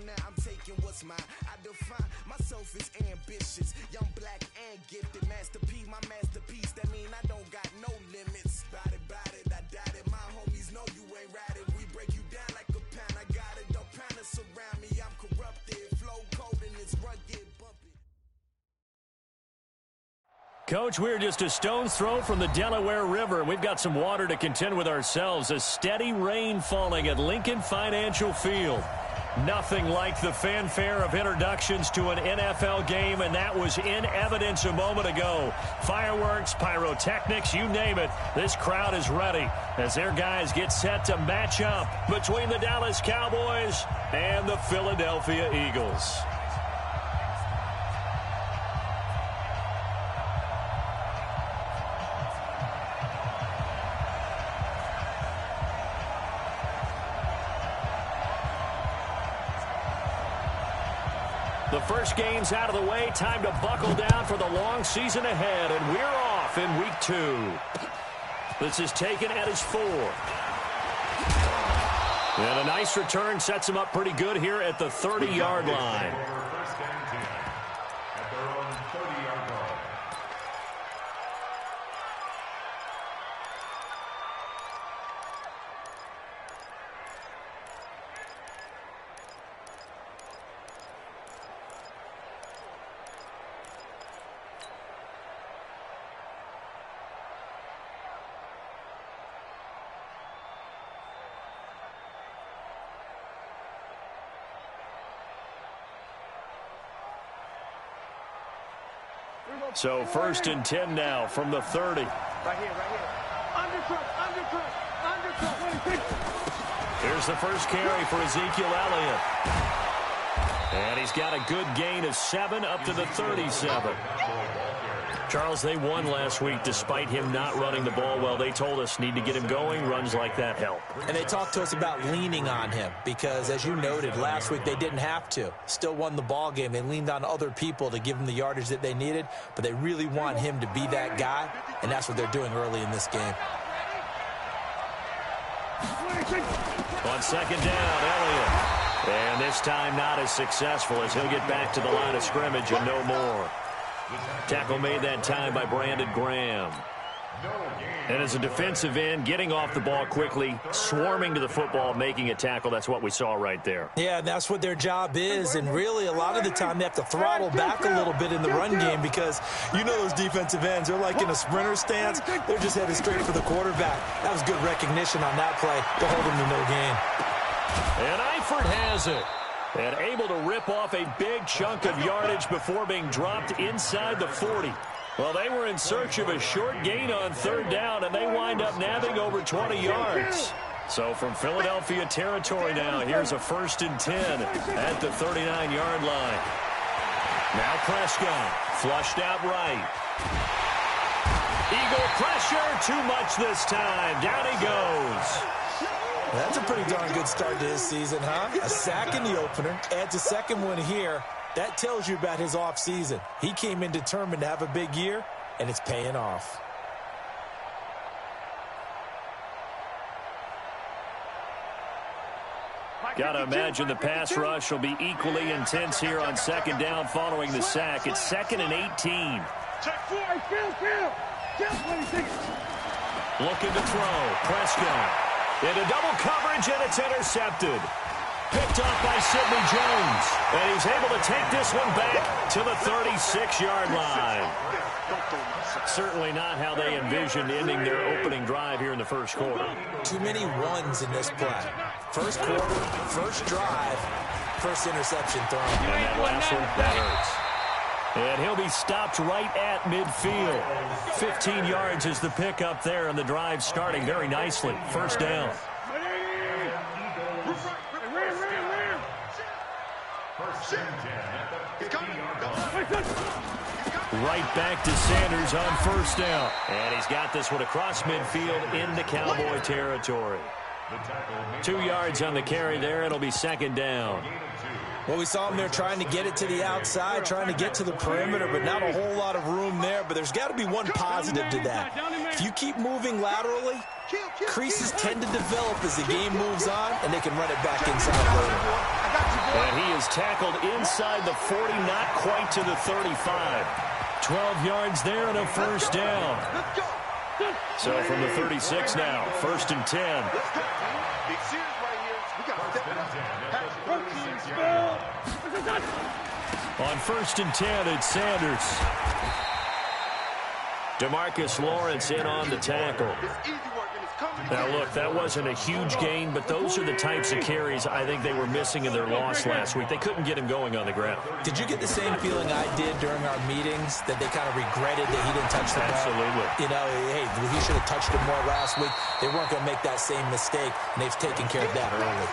now, I'm taking what's mine. I define myself as ambitious, young, black, and gifted. Master P, my masterpiece. That mean I don't got no limits. Bout it, I doubt it. My homies know you ain't right it. We break you down like a pound. I got it. Don't panic surround me. I'm corrupted. Flow cold and it's rugged. Bumpy. Coach, we're just a stone's throw from the Delaware River. We've got some water to contend with ourselves. A steady rain falling at Lincoln Financial Field. Nothing like the fanfare of introductions to an NFL game, and that was in evidence a moment ago. Fireworks, pyrotechnics, you name it. This crowd is ready as their guys get set to match up between the Dallas Cowboys and the Philadelphia Eagles. The first game's out of the way. Time to buckle down for the long season ahead. And we're off in week 2. This is taken at his 4. And a nice return sets him up pretty good here at the 30-yard line. So 1st and 10 now from the 30. Right here. Undercut. Here's the first carry for Ezekiel Elliott. And he's got a good gain of 7 up to the 37. Charles, they won last week despite him not running the ball well. They told us need to get him going. Runs like that help. And they talked to us about leaning on him because, as you noted, last week they didn't have to. Still won the ball game. They leaned on other people to give them the yardage that they needed, but they really want him to be that guy, and that's what they're doing early in this game. On 2nd down, Elliott. And this time not as successful as he'll get back to the line of scrimmage and no more. Tackle made that time by Brandon Graham. And as a defensive end, getting off the ball quickly, swarming to the football, making a tackle, that's what we saw right there. Yeah, that's what their job is, and really a lot of the time they have to throttle back a little bit in the run game because you know those defensive ends, they're like in a sprinter stance. They're just headed straight for the quarterback. That was good recognition on that play to hold him to no gain. And Eifert has it. And able to rip off a big chunk of yardage before being dropped inside the 40. Well, they were in search of a short gain on 3rd down, and they wind up nabbing over 20 yards. So from Philadelphia territory now, here's a 1st and 10 at the 39-yard line. Now Prescott, flushed out right. Eagle pressure, too much this time. Down he goes. That's a pretty darn good start to his season, huh? A sack in the opener, adds a second one here. That tells you about his offseason. He came in determined to have a big year, and it's paying off. Got to imagine the pass rush will be equally intense here on 2nd down following the sack. It's 2nd and 18. Looking to throw. Prescott. Into double coverage, and it's intercepted. Picked off by Sidney Jones. And he's able to take this one back to the 36-yard line. Certainly not how they envisioned ending their opening drive here in the first quarter. Too many ones in this play. First quarter, first drive, first interception thrown. And that last one, that hurts. And he'll be stopped right at midfield. 15 yards is the pickup there, and the drive starting very nicely. 1st down. Right back to Sanders on 1st down. And he's got this one across midfield into Cowboy territory. 2 yards on the carry there. It'll be 2nd down. Well, we saw him there trying to get it to the outside, trying to get to the perimeter, but not a whole lot of room there. But there's got to be one positive to that. If you keep moving laterally, creases tend to develop as the game moves on, and they can run it back inside later. And he is tackled inside the 40, not quite to the 35. 12 yards there and a first down. So from the 36 now, 1st and 10. On 1st and 10, it's Sanders. DeMarcus Lawrence in on the tackle. Now, look, that wasn't a huge gain, but those are the types of carries I think they were missing in their loss last week. They couldn't get him going on the ground. Did you get the same feeling I did during our meetings, that they kind of regretted that he didn't touch the ball? Absolutely. You know, hey, he should have touched it more last week. They weren't going to make that same mistake, and they've taken care of that early.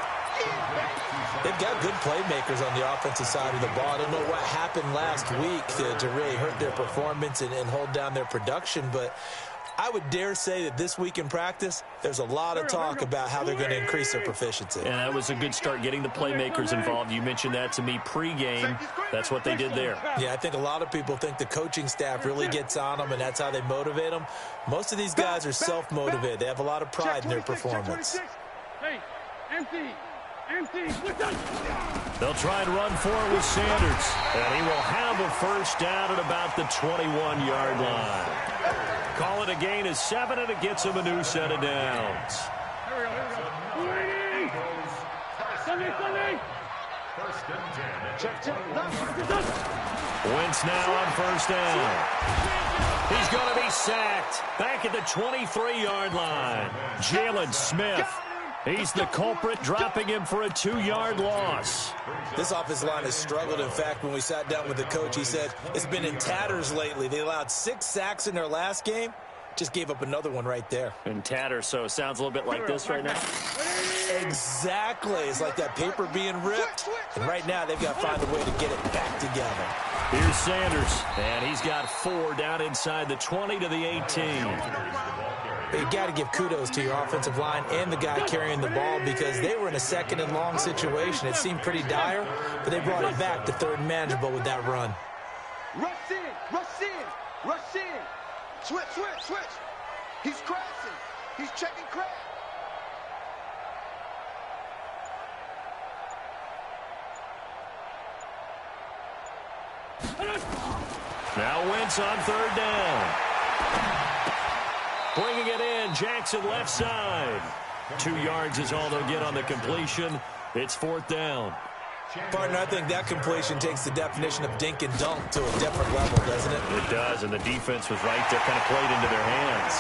They've got good playmakers on the offensive side of the ball. I don't know what happened last week to really hurt their performance and hold down their production, but I would dare say that this week in practice, there's a lot of talk about how they're going to increase their proficiency. And that was a good start, getting the playmakers involved. You mentioned that to me pregame. That's what they did there. Yeah, I think a lot of people think the coaching staff really gets on them, and that's how they motivate them. Most of these guys are self-motivated. They have a lot of pride in their performance. Hey, empty. They'll try and run for it with Sanders. And he will have a first down at about the 21-yard line. Call it a gain of 7, and it gets him a new set of downs. Sunday. Wentz now on first down. He's going to be sacked back at the 23-yard line. Jalen Smith. He's the culprit, dropping him for a 2-yard loss. This offensive line has struggled. In fact, when we sat down with the coach, he said it's been in tatters lately. They allowed 6 sacks in their last game. Just gave up another one right there. In tatters, so it sounds a little bit like this right now. Exactly. It's like that paper being ripped. And right now, they've got to find a way to get it back together. Here's Sanders, and he's got 4 down inside the 20 to the 18. You got to give kudos to your offensive line and the guy carrying the ball, because they were in a 2nd and long situation. It seemed pretty dire, but they brought it back to 3rd and manageable with that run. Rush in. Switch. He's crashing. He's checking crash. Now Wentz on 3rd down. Bringing it in, Jackson left side. 2 yards is all they'll get on the completion. It's 4th down. Partner, I think that completion takes the definition of dink and dunk to a different level, doesn't it? It does, and the defense was right there, kind of played into their hands.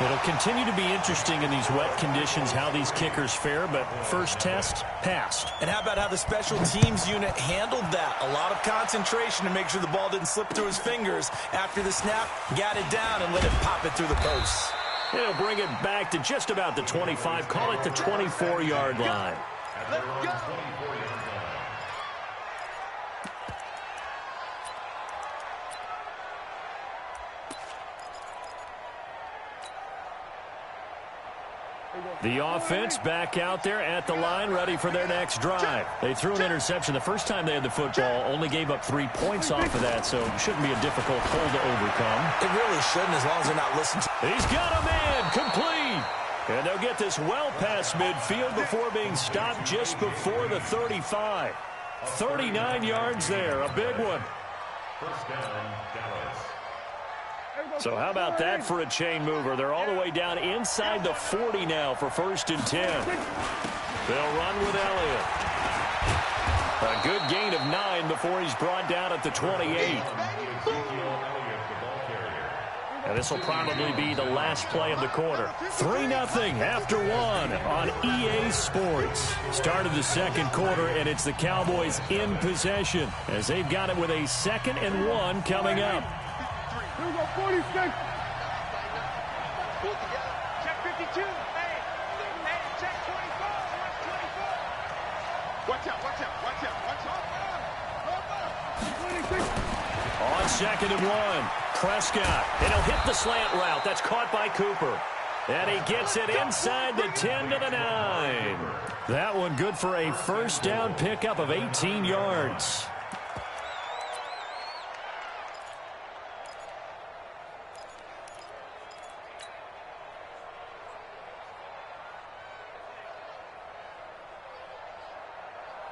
It'll continue to be interesting in these wet conditions how these kickers fare, but first test, passed. And how about how the special teams unit handled that? A lot of concentration to make sure the ball didn't slip through his fingers. After the snap, got it down and let it pop it through the posts. It'll bring it back to just about the 25, call it the 24-yard line. Let's go. The offense back out there at the line, ready for their next drive. They threw an interception the first time they had the football, only gave up 3 points off of that, so it shouldn't be a difficult hole to overcome. It really shouldn't, as long as they're not listening to... He's got a man, complete. And they'll get this well past midfield before being stopped just before the 35. 39 yards there, a big one. First down, Dallas. So how about that for a chain mover? They're all the way down inside the 40 now for 1st and 10. They'll run with Elliott. A good gain of 9 before he's brought down at the 28. And this will probably be the last play of the quarter. 3-0 after 1 on EA Sports. Start of the 2nd quarter, and it's the Cowboys in possession as they've got it with a 2nd and 1 coming up. Here we go, 46. Check 52. Hey, check 24. Watch out. 26. On 2nd and 1, Prescott. And he'll hit the slant route. That's caught by Cooper. And he gets it inside the 10 to the 9. That one good for a first down pickup of 18 yards.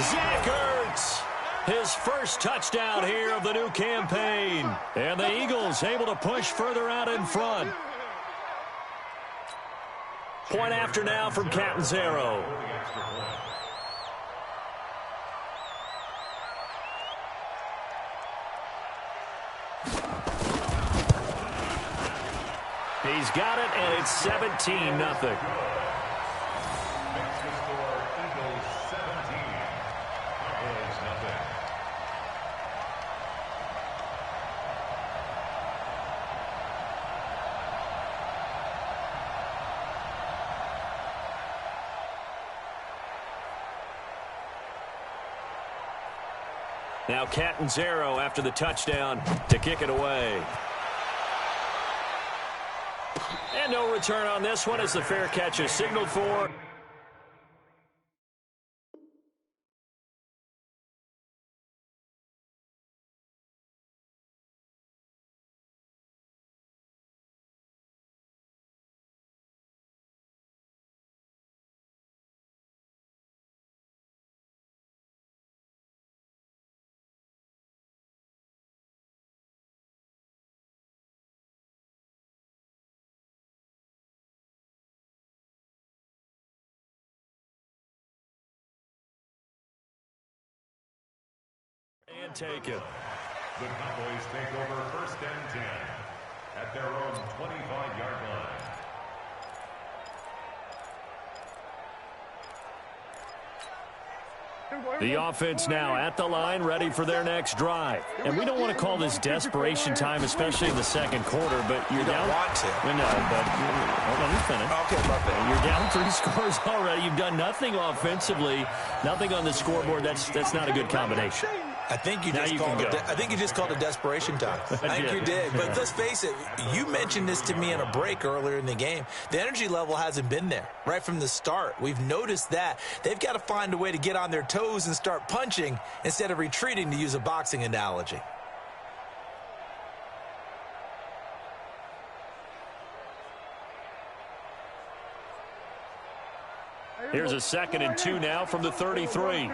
Zach Ertz, his first touchdown here of the new campaign. And the Eagles able to push further out in front. Point after now from Catanzaro. He's got it, and it's 17-0. Now Catanzaro after the touchdown to kick it away. And no return on this one as the fair catch is signaled for. And take it. The Cowboys take over 1st and 10 at their own 25-yard line. The offense now at the line, ready for their next drive. And we don't want to call this desperation time, especially in the second quarter, but you're down. You don't want to. No, but let me finish. Okay, my bad. You're down 3 scores already. You've done nothing offensively, nothing on the scoreboard. That's not a good combination. I think you just called it desperation time. I think you did. But let's face it, you mentioned this to me in a break earlier in the game. The energy level hasn't been there right from the start. We've noticed that. They've got to find a way to get on their toes and start punching instead of retreating, to use a boxing analogy. Here's a 2nd and 2 now from the 33.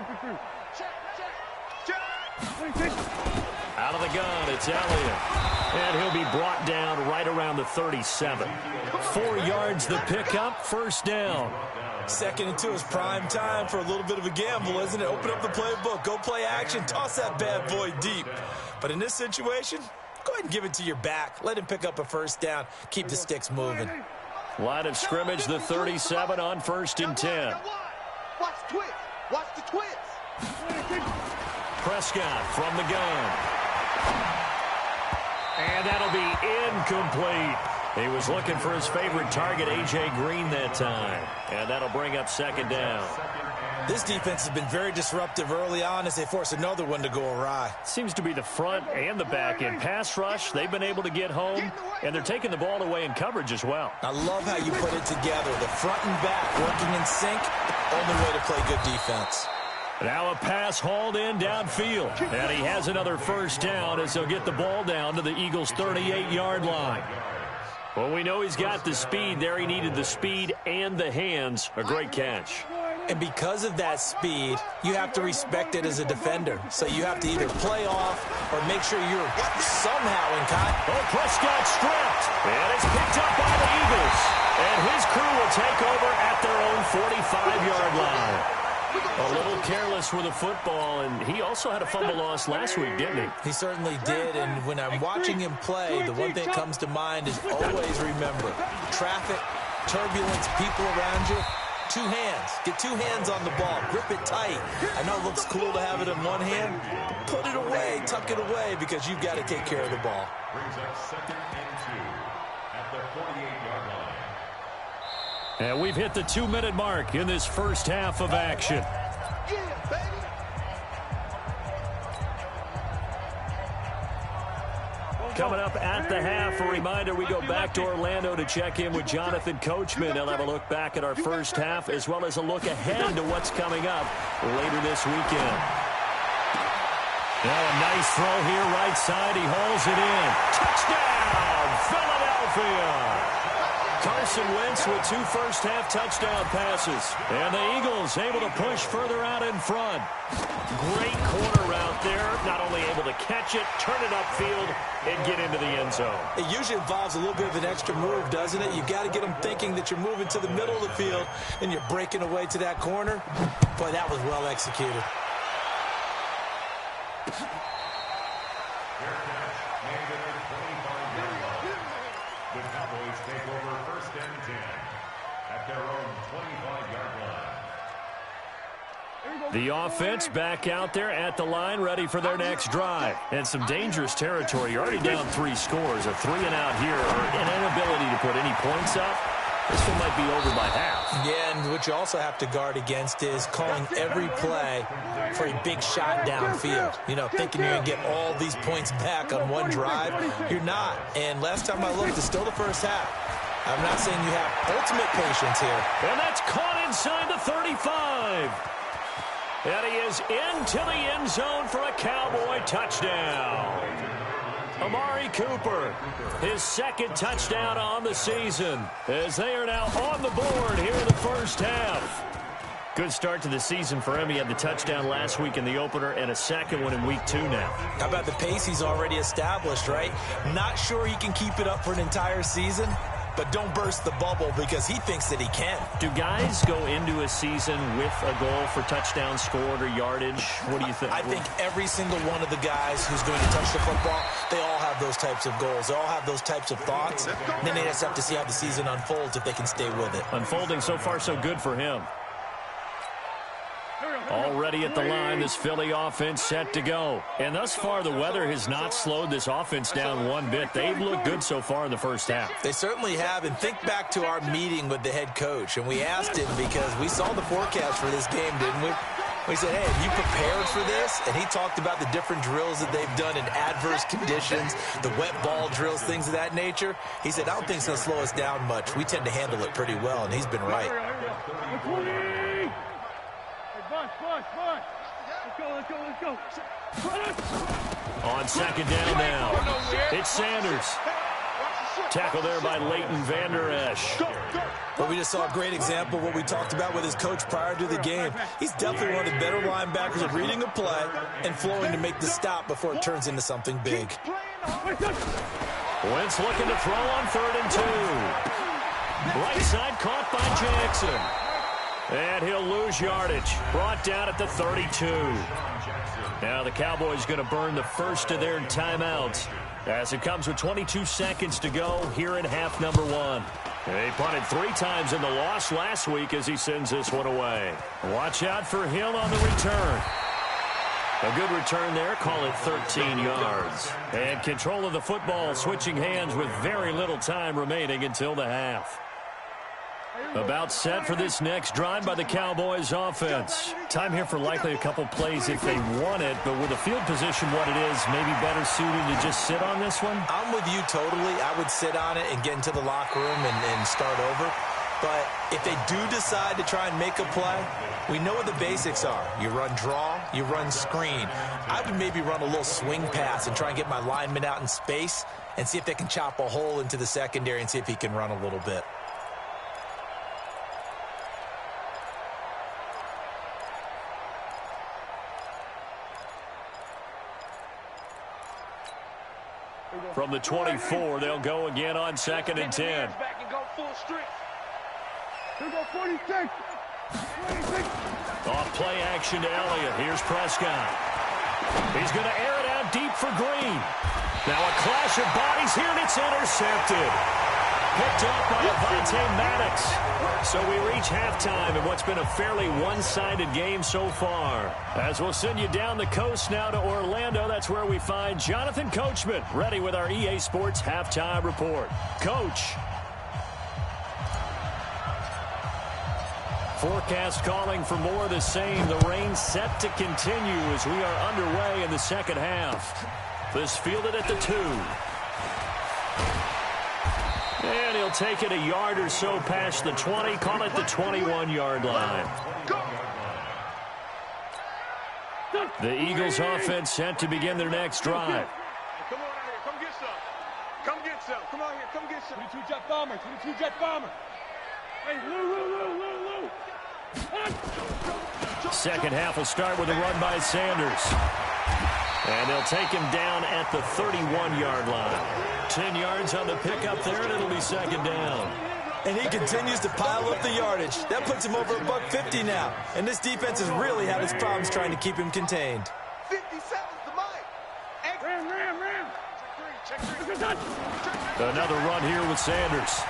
Out of the gun, it's Elliott. And he'll be brought down right around the 37. 4 yards the pickup, 1st down. 2nd and 2 is prime time for a little bit of a gamble, isn't it? Open up the playbook, go play action, toss that bad boy deep. But in this situation, go ahead and give it to your back. Let him pick up a 1st down. Keep the sticks moving. Line of scrimmage, the 37 on 1st and 10. Watch the twist. Watch the twist. Prescott from the gun. And that'll be incomplete. He was looking for his favorite target, A.J. Green, that time. And that'll bring up 2nd down. This defense has been very disruptive early on as they force another one to go awry. Seems to be the front and the back end. Pass rush, they've been able to get home, and they're taking the ball away in coverage as well. I love how you put it together. The front and back working in sync, only way to play good defense. Now a pass hauled in downfield. And he has another 1st down as he'll get the ball down to the Eagles' 38-yard line. Well, we know he's got the speed there. He needed the speed and the hands. A great catch. And because of that speed, you have to respect it as a defender. So you have to either play off or make sure you're somehow in contact. Oh, Prescott stripped. And it's picked up by the Eagles. And his crew will take over at their own 45-yard line. A little careless with the football, and he also had a fumble loss last week, didn't he? He certainly did, and when I'm watching him play, the one thing that comes to mind is always remember, traffic, turbulence, people around you, 2 hands. Get 2 hands on the ball. Grip it tight. I know it looks cool to have it in one hand. Put it away, tuck it away, because you've got to take care of the ball. Brings up 2nd and 2 at the 48-yard line. And we've hit the 2-minute mark in this first half of action. Coming up at the half, a reminder, we go back to Orlando to check in with Jonathan Coachman. He'll have a look back at our first half as well as a look ahead to what's coming up later this weekend. Now a nice throw here, right side. He hauls it in. Touchdown, Philadelphia! Carson Wentz with 2 first-half touchdown passes. And the Eagles able to push further out in front. Great corner route there. Not only able to catch it, turn it upfield, and get into the end zone. It usually involves a little bit of an extra move, doesn't it? You got to get them thinking that you're moving to the middle of the field and you're breaking away to that corner. Boy, that was well executed. The Cowboys take over 1st and 10 at their own 25-yard line. The offense back out there at the line, ready for their next drive. And some dangerous territory. You're already down 3 scores. A 3-and-out here, or an inability to put any points up. This one might be over by half. Yeah, and what you also have to guard against is calling every play for a big shot downfield. You know, thinking you're going to get all these points back on one drive. You're not. And last time I looked, it's still the first half. I'm not saying you have ultimate patience here. And that's caught inside the 35. And he is into the end zone for a Cowboy touchdown. Amari Cooper, his 2nd touchdown on the season, as they are now on the board here in the first half. Good start to the season for him. He had the touchdown last week in the opener and a 2nd one in week 2 now. How about the pace he's already established, right? Not sure he can keep it up for an entire season, but don't burst the bubble because he thinks that he can. Do guys go into a season with a goal for touchdown scored or yardage? What do you think? I think every single one of the guys who's going to touch the football, they all have those types of goals. They all have those types of thoughts. And then they just have to see how the season unfolds if they can stay with it. Unfolding so far so good for him. Already at the line, this Philly offense set to go. And thus far, the weather has not slowed this offense down one bit. They've looked good so far in the first half. They certainly have. And think back to our meeting with the head coach. And we asked him because we saw the forecast for this game, didn't we? We said, hey, have you prepared for this? And he talked about the different drills that they've done in adverse conditions, the wet ball drills, things of that nature. He said, I don't think it's going to slow us down much. We tend to handle it pretty well, and he's been right. Let's go. On 2nd down now, it's Sanders. Tackle there by Leighton Vander Esch. Well, we just saw a great example of what we talked about with his coach prior to the game. He's definitely one of the better linebackers at reading a play and flowing to make the stop before it turns into something big. Wentz looking to throw on 3rd and 2. Right side caught by Jackson. And he'll lose yardage. Brought down at the 32. Now the Cowboys going to burn the first of their timeouts as it comes with 22 seconds to go here in half number 1. They punted 3 times in the loss last week as he sends this one away. Watch out for Hill on the return. A good return there, call it 13 yards. And control of the football switching hands with very little time remaining until the half. About set for this next drive by the Cowboys offense. Time here for likely a couple plays if they want it, but with the field position what it is, maybe better suited to just sit on this one? I'm with you totally. I would sit on it and get into the locker room and start over. But if they do decide to try and make a play, we know what the basics are. You run draw, you run screen. I would maybe run a little swing pass and try and get my lineman out in space and see if they can chop a hole into the secondary and see if he can run a little bit. From the 24, they'll go again on 2nd and 10. Off play action to Elliott. Here's Prescott. He's going to air it out deep for Green. Now a clash of bodies here, and it's intercepted. Picked up by Avonte Maddox. So we reach halftime in what's been a fairly one-sided game so far. As we'll send you down the coast now to Orlando, that's where we find Jonathan Coachman, ready with our EA Sports Halftime Report. Coach. Forecast calling for more of the same. The rain set to continue as we are underway in the second half. This fielded at the 2. And he'll take it a yard or so past the 20, call it the 21-yard line. The Eagles offense set to begin their next drive. Come on out here. Come get some. Come get some. Come on here. Come get 22 jet bomber, 22 jet bomber. Hey, Lou. Second half will start with a run by Sanders. And they'll take him down at the 31-yard line. 10 yards on the pickup there, and it'll be second down. And he continues to pile up the yardage. That puts him over $150 now. And this defense has really had its problems trying to keep him contained. 57's the mic. Ram. Check three. Another run here with Sanders.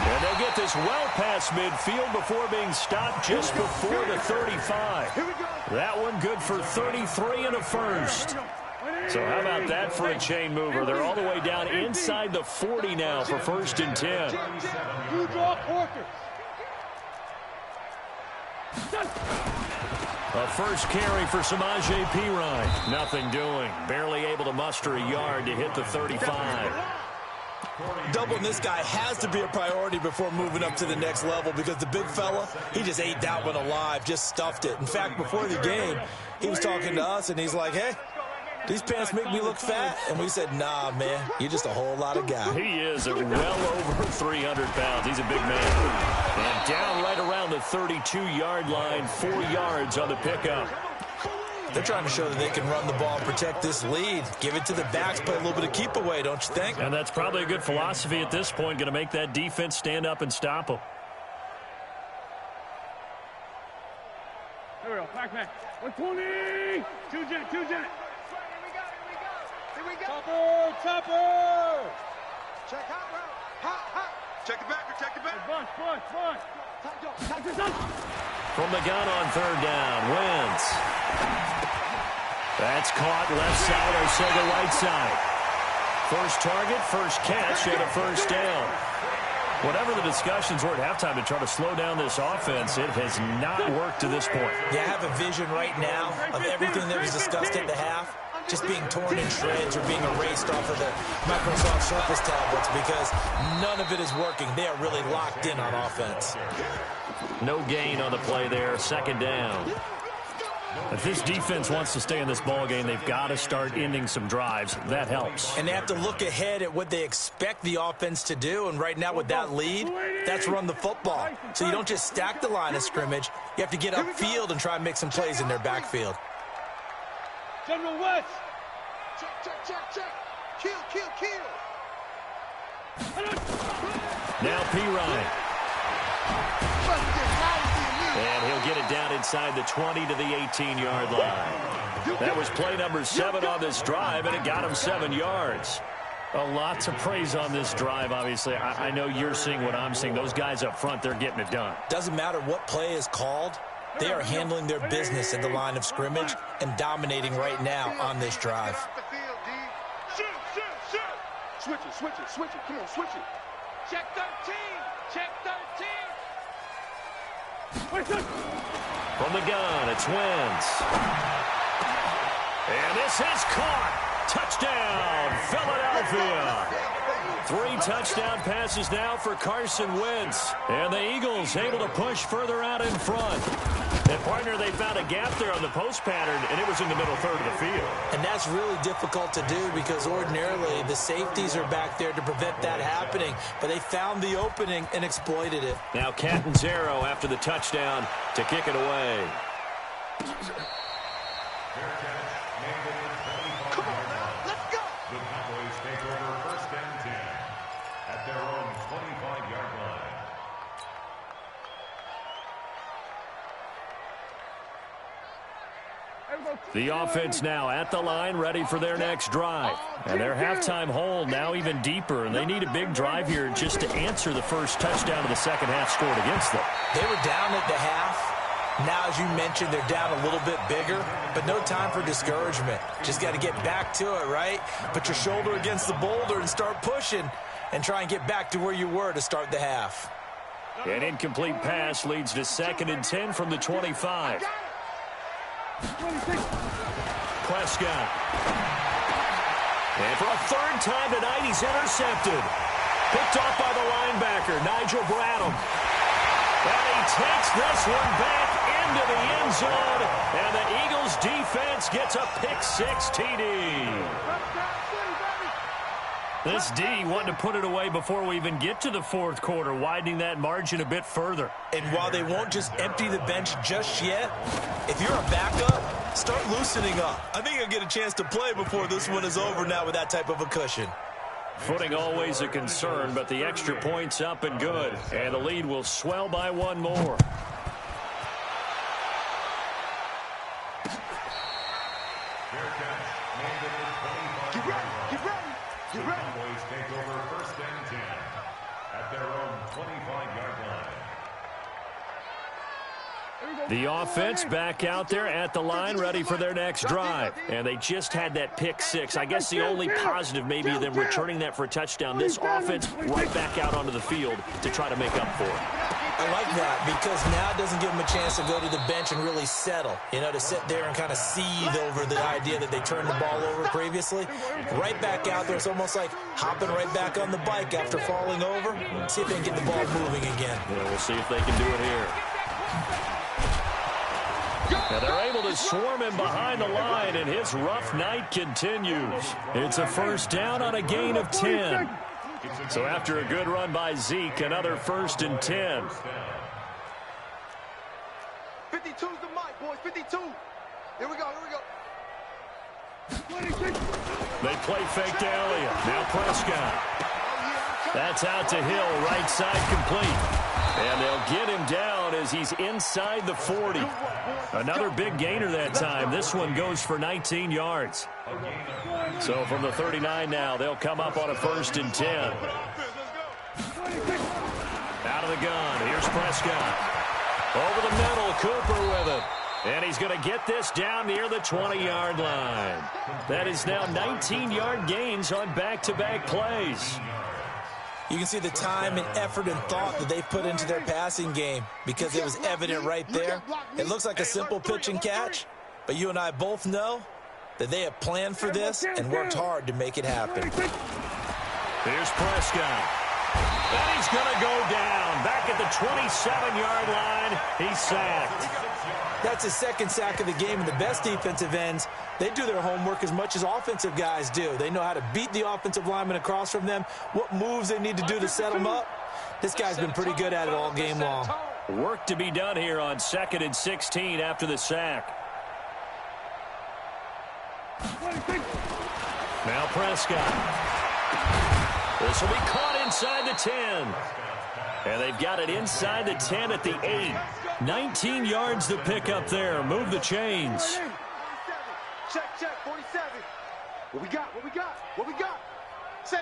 And they'll get this well past midfield before being stopped just before the 35. That one good for 33 and a first. So how about that for a chain mover? They're all the way down inside the 40 now for 1st and 10. You draw Porter. A first carry for Samaje Perine. Nothing doing. Barely able to muster a yard to hit the 35. Doubling this guy has to be a priority before moving up to the next level because the big fella, he just ate that one alive, just stuffed it. In fact, before the game, he was talking to us, and he's like, hey, these pants make me look fat. And we said, nah, man, you're just a whole lot of guy. He is at well over 300 pounds. He's a big man. And down right around the 32-yard line, 4 yards on the pickup. They're trying to show that they can run the ball and protect this lead. Give it to the backs, play a little bit of keep away, don't you think? And that's probably a good philosophy at this point, going to make that defense stand up and stop them. Here we go. Back. 120. Two jet. Here we go. Topper. Check hot route. Hot. Check it back. Bunch. From the gun on 3rd down, Wentz. That's caught left side, Osega right side. First target, first catch, and a first down. Whatever the discussions were at halftime to try to slow down this offense, it has not worked to this point. Yeah, I have a vision right now of everything that was discussed at the half just being torn in shreds or being erased off of the Microsoft Surface tablets because none of it is working. They are really locked in on offense. No gain on the play there, 2nd down. If this defense wants to stay in this ball game, they've got to start ending some drives. That helps. And they have to look ahead at what they expect the offense to do. And right now with that lead, that's run the football. So you don't just stack the line of scrimmage. You have to get upfield and try and make some plays in their backfield. General West. Check. Kill. Now Perine. And he'll get it down inside the 20 to the 18-yard line. That was play number 7 on this drive, and it got him 7 yards. A lot to praise on this drive, obviously. I know you're seeing what I'm seeing. Those guys up front, they're getting it done. Doesn't matter what play is called. They are handling their business at the line of scrimmage and dominating right now on this drive. Shoot. Switch it. Come on, switch it. Check 13. From the gun, it's Wentz. And this is caught. Touchdown, Philadelphia. 3 touchdown passes now for Carson Wentz. And the Eagles able to push further out in front. And, partner, they found a gap there on the post pattern, and it was in the middle third of the field. And that's really difficult to do because ordinarily the safeties are back there to prevent that happening. But they found the opening and exploited it. Now Catanzaro after the touchdown to kick it away. Come on now, let's go. The Cowboys take over 1st and 10 at their own 25-yard line. The offense now at the line, ready for their next drive. And their halftime hole now even deeper, and they need a big drive here just to answer the first touchdown of the second half scored against them. They were down at the half. Now, as you mentioned, they're down a little bit bigger, but no time for discouragement. Just got to get back to it, right? Put your shoulder against the boulder and start pushing and try and get back to where you were to start the half. An incomplete pass leads to 2nd and 10 from the 25. Prescott. And for a 3rd time tonight, he's intercepted. Picked off by the linebacker, Nigel Bradham. And he takes this one back into the end zone, and the Eagles defense gets a pick-six TD. This D wanted to put it away before we even get to the fourth quarter, widening that margin a bit further. And while they won't just empty the bench just yet, if you're a backup, start loosening up. I think you'll get a chance to play before this one is over now with that type of a cushion. Footing always a concern, but the extra point's up and good. And the lead will swell by one more. The Cowboys take over first and 10 at their own 25-yard line. The offense back out there at the line, ready for their next drive. And they just had that pick six. I guess the only positive maybe them returning that for a touchdown. This offense right back out onto the field to try to make up for it. I like that because now it doesn't give them a chance to go to the bench and really settle, to sit there and kind of seethe over the idea that they turned the ball over previously. Right back out there, it's almost like hopping right back on the bike after falling over. See if they can get the ball moving again. Yeah, we'll see if they can do it here. And they're able to swarm him behind the line, and his rough night continues. It's a first down on a gain of 10. So after a good run by Zeke, another 1st and 10. 52's the mic, boys. 52. Here we go. They play fake to Elliott. Now Prescott. That's out to Hill, right side complete. And they'll get him down as he's inside the 40. Another big gainer that time. This one goes for 19 yards. So from the 39 now, they'll come up on a 1st and 10. Out of the gun. Here's Prescott. Over the middle, Cooper with it. And he's going to get this down near the 20-yard line. That is now 19-yard gains on back-to-back plays. You can see the time and effort and thought that they've put into their passing game because it was evident right there. It looks like a simple pitch and catch, but you and I both know that they have planned for this and worked hard to make it happen. Here's Prescott. And he's going to go down. Back at the 27-yard line, he's sacked. That's his second sack of the game, and the best defensive ends, they do their homework as much as offensive guys do. They know how to beat the offensive lineman across from them, what moves they need to do to set them up. This guy's been pretty good at it all game long. Work to be done here on 2nd and 16 after the sack. Now Prescott. This will be caught inside the 10. And they've got it inside the 10 at the 8. 19 yards to pick up there. Move the chains. Check, 47. What we got? Save.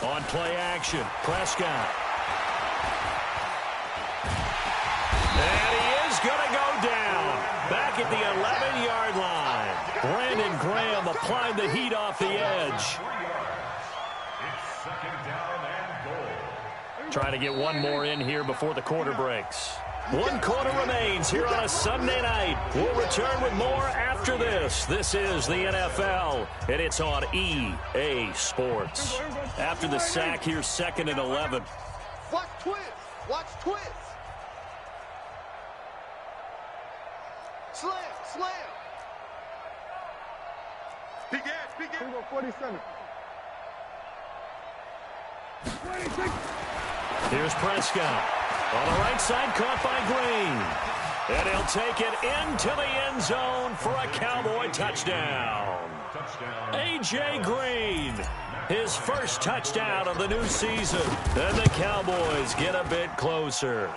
On play action, Prescott. And he is going to go down. Back at the 11-yard line. Brandon Graham applying the heat off the edge. It's 2nd down and goal. Trying to get one more in here before the quarter breaks. 1 quarter remains here on a Sunday night. We'll return with more after this. This is the NFL, and it's on EA Sports. After the sack, here's 2nd and 11. Watch twist. Slam. Big edge. 47. Here's Prescott. On the right side, caught by Green. And he'll take it into the end zone for a Cowboy touchdown. A.J. Green, his first touchdown of the new season. And the Cowboys get a bit closer.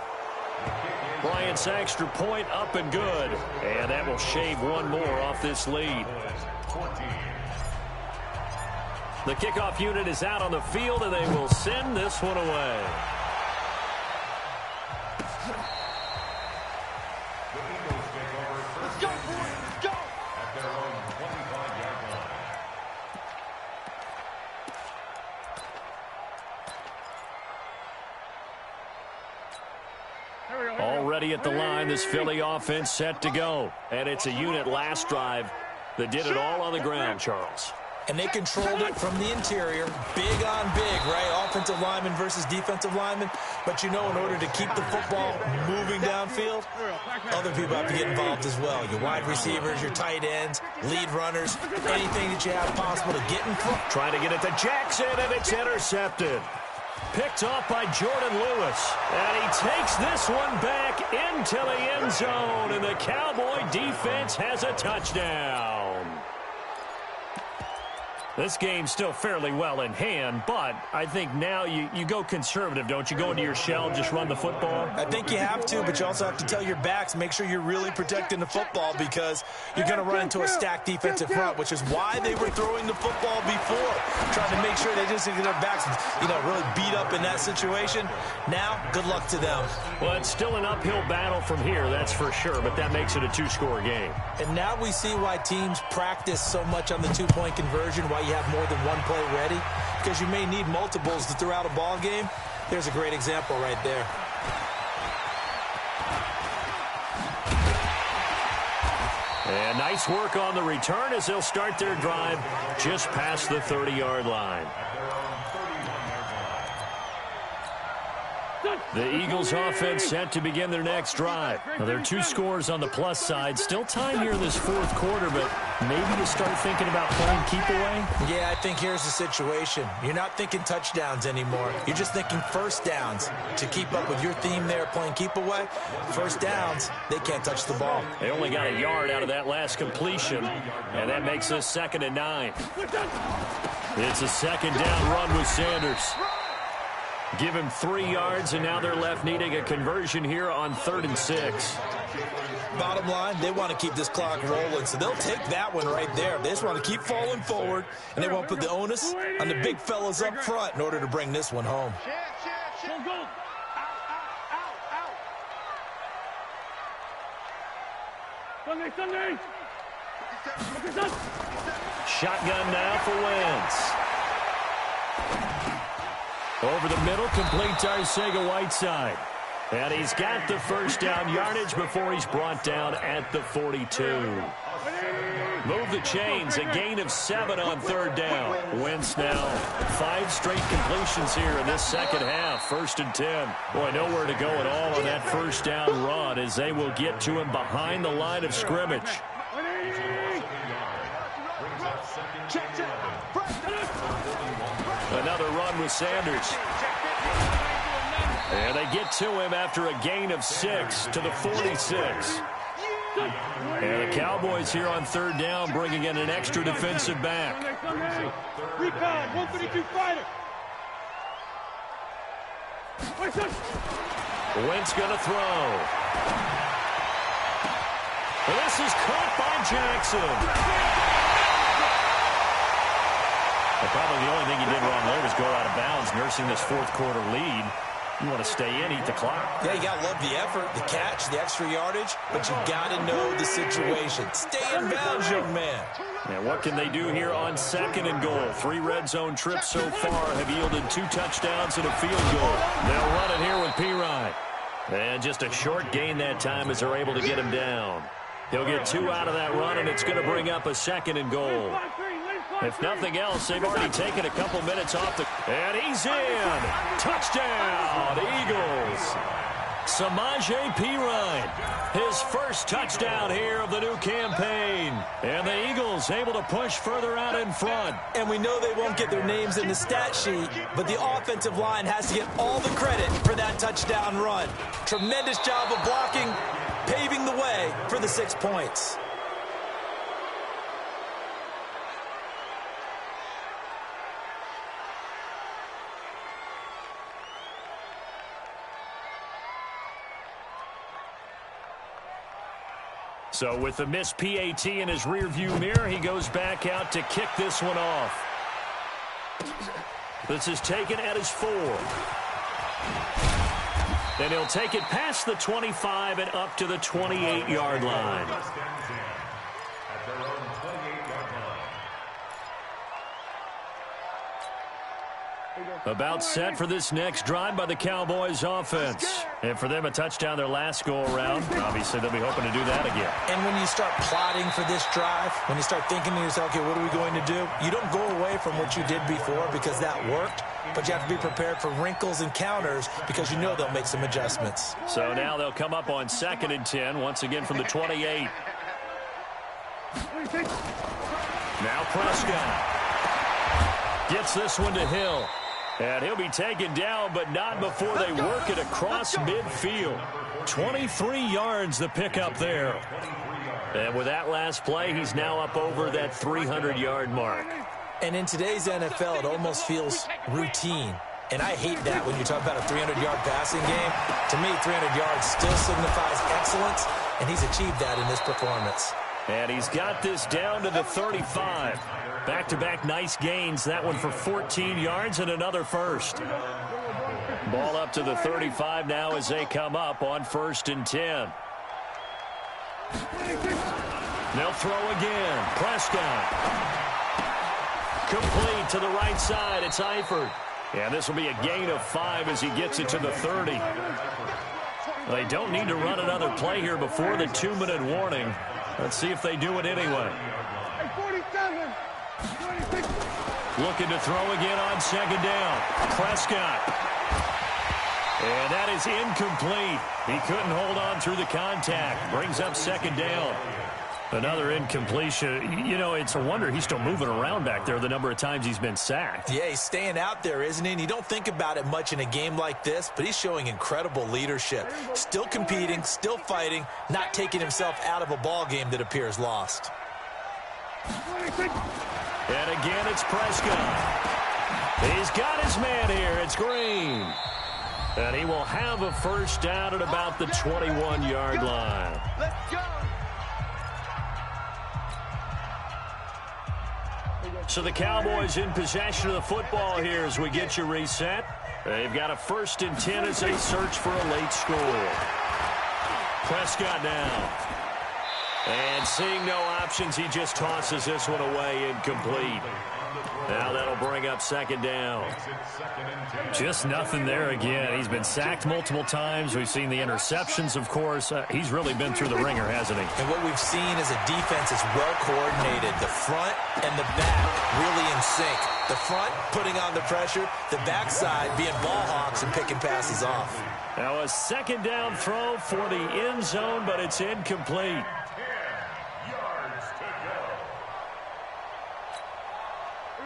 Bryant's extra point up and good. And that will shave one more off this lead. The kickoff unit is out on the field, and they will send this one away. Already at the line, this Philly offense set to go. And it's a unit last drive that did it all on the ground, Charles. And they controlled it from the interior, big on big, right? Offensive lineman versus defensive lineman. But you know, in order to keep the football moving downfield, other people have to get involved as well. Your wide receivers, your tight ends, lead runners, anything that you have possible to get in front. Trying to get it to Jackson, and it's intercepted. Picked off by Jordan Lewis. And he takes this one back into the end zone, and the Cowboy defense has a touchdown. This game's still fairly well in hand, but I think now you go conservative, don't you? Go into your shell, just run the football? I think you have to, but you also have to tell your backs, make sure you're really protecting the football because you're going to run into a stacked defensive front, which is why they were throwing the football before, trying to make sure they just get their backs, really beat up in that situation. Now, good luck to them. Well, it's still an uphill battle from here, that's for sure, but that makes it a two-score game. And now we see why teams practice so much on the two-point conversion, why you have more than one play ready, because you may need multiples to throw out a ball game. There's a great example right there. And nice work on the return as they'll start their drive just past the 30-yard line. The Eagles offense set to begin their next drive. Now, there are two scores on the plus side. Still time here in this fourth quarter, but maybe you start thinking about playing keep away? Yeah, I think here's the situation. You're not thinking touchdowns anymore. You're just thinking first downs. To keep up with your theme there, playing keep away, first downs, they can't touch the ball. They only got a yard out of that last completion, and that makes this 2nd and 9. It's a second down run with Sanders. Give him 3 yards, and now they're left needing a conversion here on 3rd and 6. Bottom line, they want to keep this clock rolling, so they'll take that one right there. They just want to keep falling forward, and they won't put the onus on the big fellas up front in order to bring this one home. Sunday. Shotgun now for Wentz. Over the middle, complete to Arcega-Whiteside. And he's got the first down yardage before he's brought down at the 42. Move the chains, a gain of 7 on 3rd down. Wentz now 5 straight completions here in this second half. 1st and 10. Boy, nowhere to go at all on that first down run as they will get to him behind the line of scrimmage. Another run with Sanders. And they get to him after a gain of 6 to the 46. And the Cowboys here on 3rd down bringing in an extra defensive back. Recon, 132 fighter. Wentz going to throw. This is caught by Jackson. Well, probably the only thing he did wrong there was go out of bounds, nursing this fourth quarter lead. You want to stay in, eat the clock. Yeah, you got to love the effort, the catch, the extra yardage, but you got to know the situation. Stay in bounds, young man. And what can they do here on 2nd and goal? 3 red zone trips so far have yielded 2 touchdowns and a field goal. They'll run it here with Pirine. And just a short gain that time as they're able to get him down. He'll get 2 out of that run, and it's going to bring up a 2nd and goal. If nothing else, they've already taken a couple minutes off the... And he's in! Touchdown, Eagles! Samaje Pirine, his first touchdown here of the new campaign. And the Eagles able to push further out in front. And we know they won't get their names in the stat sheet, but the offensive line has to get all the credit for that touchdown run. Tremendous job of blocking, paving the way for the 6 points. So with the missed PAT in his rearview mirror, he goes back out to kick this one off. This is taken at his 4. Then he'll take it past the 25 and up to the 28-yard line. At their own 28-yard line. About set for this next drive by the Cowboys offense. And for them, a touchdown their last go-around. Obviously, they'll be hoping to do that again. And when you start plotting for this drive, when you start thinking to yourself, okay, what are we going to do? You don't go away from what you did before because that worked, but you have to be prepared for wrinkles and counters because you know they'll make some adjustments. So now they'll come up on 2nd and 10, once again from the 28. Now Prescott gets this one to Hill. And he'll be taken down, but not before they work it across midfield. 23 yards the pickup there. And with that last play, he's now up over that 300-yard mark. And in today's NFL, it almost feels routine. And I hate that when you talk about a 300-yard passing game. To me, 300 yards still signifies excellence, and he's achieved that in this performance. And he's got this down to the 35. Back-to-back nice gains. That one for 14 yards and another first. Ball up to the 35 now as they come up on 1st and 10. They'll throw again. Prescott. Complete to the right side. It's Eifert. And this will be a gain of 5 as he gets it to the 30. They don't need to run another play here before the 2-minute warning. Let's see if they do it anyway. Looking to throw again on 2nd down. Prescott. And that is incomplete. He couldn't hold on through the contact. Brings up 2nd down. Another incompletion. You know, it's a wonder he's still moving around back there the number of times he's been sacked. Yeah, he's staying out there, isn't he? And you don't think about it much in a game like this, but he's showing incredible leadership. Still competing, still fighting, not taking himself out of a ball game that appears lost. And again, it's Prescott. He's got his man here. It's Green. And he will have a first down at about the 21-yard line. Let's go. So the Cowboys in possession of the football here as we get you reset. They've got a 1st and 10 as they search for a late score. Prescott now. And seeing no options, he just tosses this one away incomplete. Now that'll bring up 2nd down. Just nothing there again. He's been sacked multiple times. We've seen the interceptions, of course. He's really been through the ringer, hasn't he? And what we've seen is a defense that's well coordinated. The front and the back really in sync. The front putting on the pressure, the backside being ball hawks and picking passes off. Now a 2nd down throw for the end zone, but it's incomplete.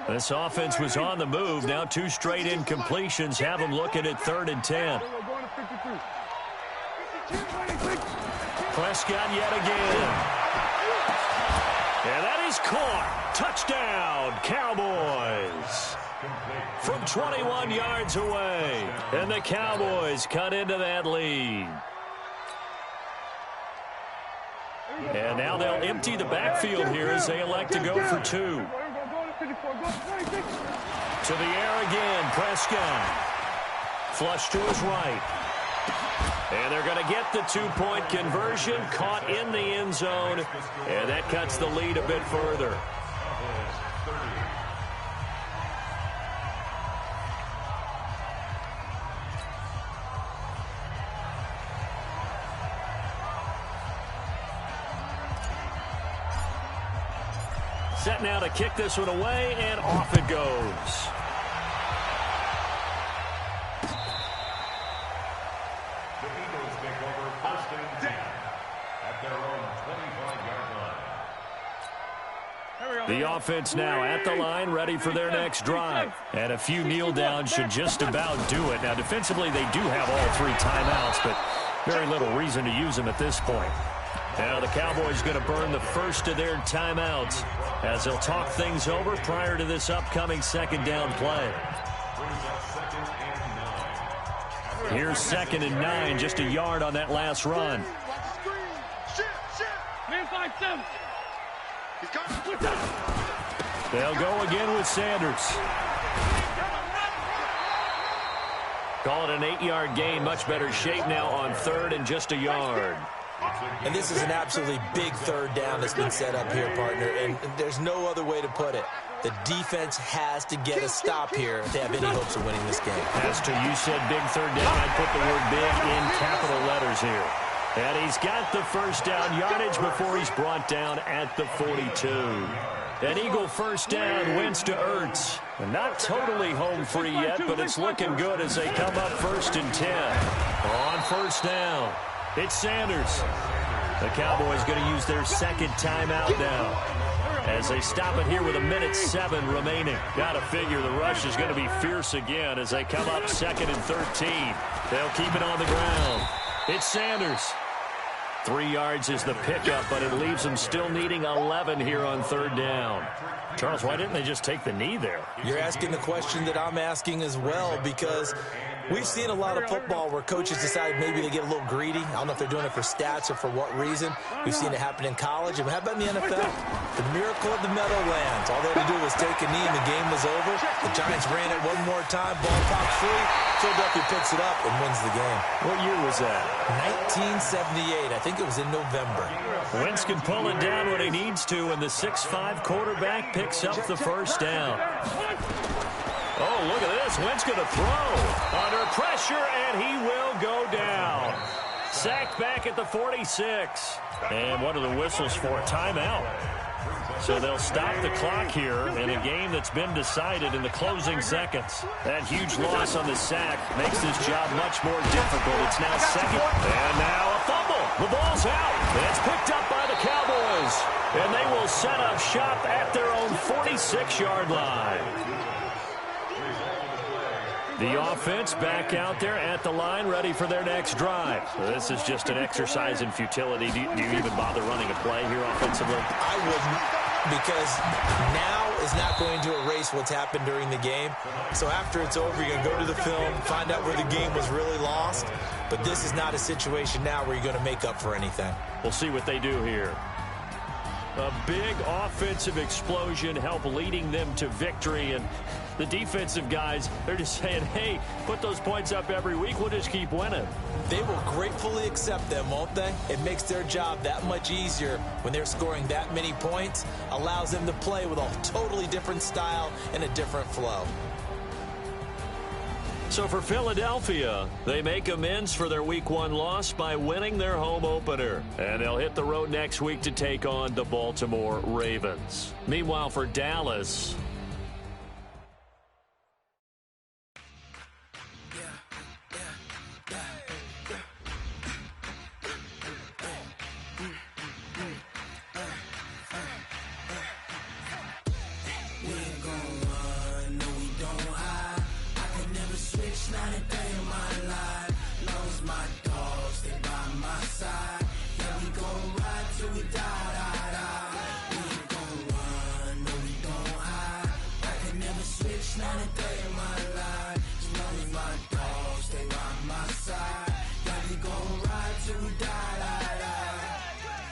This offense was on the move. Now 2 straight incompletions have them looking at 3rd and 10. Prescott yet again. And that is caught. Touchdown, Cowboys. From 21 yards away. And the Cowboys cut into that lead. And now they'll empty the backfield here as they elect to go for 2. To the air again, Prescott. Flush to his right. And they're going to get the 2-point conversion, caught in the end zone, and that cuts the lead a bit further. Set now to kick this one away, and off it goes. The Eagles take over 1st and 10 at their own 25-yard line. The offense now at the line, ready for their next drive. And a few kneel downs should just about do it. Now, defensively, they do have all 3 timeouts, but very little reason to use them at this point. Now the Cowboys going to burn the first of their timeouts as they'll talk things over prior to this upcoming 2nd down play. Here's 2nd and 9, just a yard on that last run. They'll go again with Sanders. Call it an 8-yard gain, much better shape now on 3rd and just a yard. And this is an absolutely big third down that's been set up here, partner, and there's no other way to put it. The defense has to get a stop here if they have any hopes of winning this game. Pastor, you said big third down. I'd put the word big in capital letters here. And he's got the first down yardage before he's brought down at the 42. An Eagle first down, wins to Ertz. And not totally home free yet, but it's looking good as they come up 1st and 10. On first down, it's Sanders. The Cowboys going to use their second timeout now as they stop it here with 1:07 remaining. Got to figure the rush is going to be fierce again as they come up 2nd and 13. They'll keep it on the ground. It's Sanders. 3 yards is the pickup, but it leaves them still needing 11 here on third down. Charles, why didn't they just take the knee there? You're asking the question that I'm asking as well, because we've seen a lot of football where coaches decide maybe they get a little greedy. I don't know if they're doing it for stats or for what reason. We've seen it happen in college. And how about in the NFL? The miracle of the Meadowlands. All they had to do was take a knee and the game was over. The Giants ran it one more time. Ball pops free. Philadelphia picks it up and wins the game. What year was that? 1978. I think it was in November. Wentz can pull it down when he needs to, and the 6'5" quarterback picks up the first down. Oh, look at this. Wentz going to throw under pressure, and he will go down. Sacked back at the 46. And what are the whistles for? Timeout. So they'll stop the clock here in a game that's been decided in the closing seconds. That huge loss on the sack makes this job much more difficult. It's now 2nd. And now a fumble. The ball's out. It's picked up by the Cowboys. And they will set up shop at their own 46-yard line. The offense back out there at the line, ready for their next drive. So this is just an exercise in futility. Do you even bother running a play here offensively? I wouldn't, because now is not going to erase what's happened during the game. So after it's over, you're going to go to the film, find out where the game was really lost. But this is not a situation now where you're going to make up for anything. We'll see what they do here. A big offensive explosion help leading them to victory, and the defensive guys, they're just saying, hey, put those points up every week, we'll just keep winning. They will gratefully accept them, won't they? It makes their job that much easier when they're scoring that many points, allows them to play with a totally different style and a different flow. So for Philadelphia, they make amends for their Week 1 loss by winning their home opener. And they'll hit the road next week to take on the Baltimore Ravens. Meanwhile, for Dallas,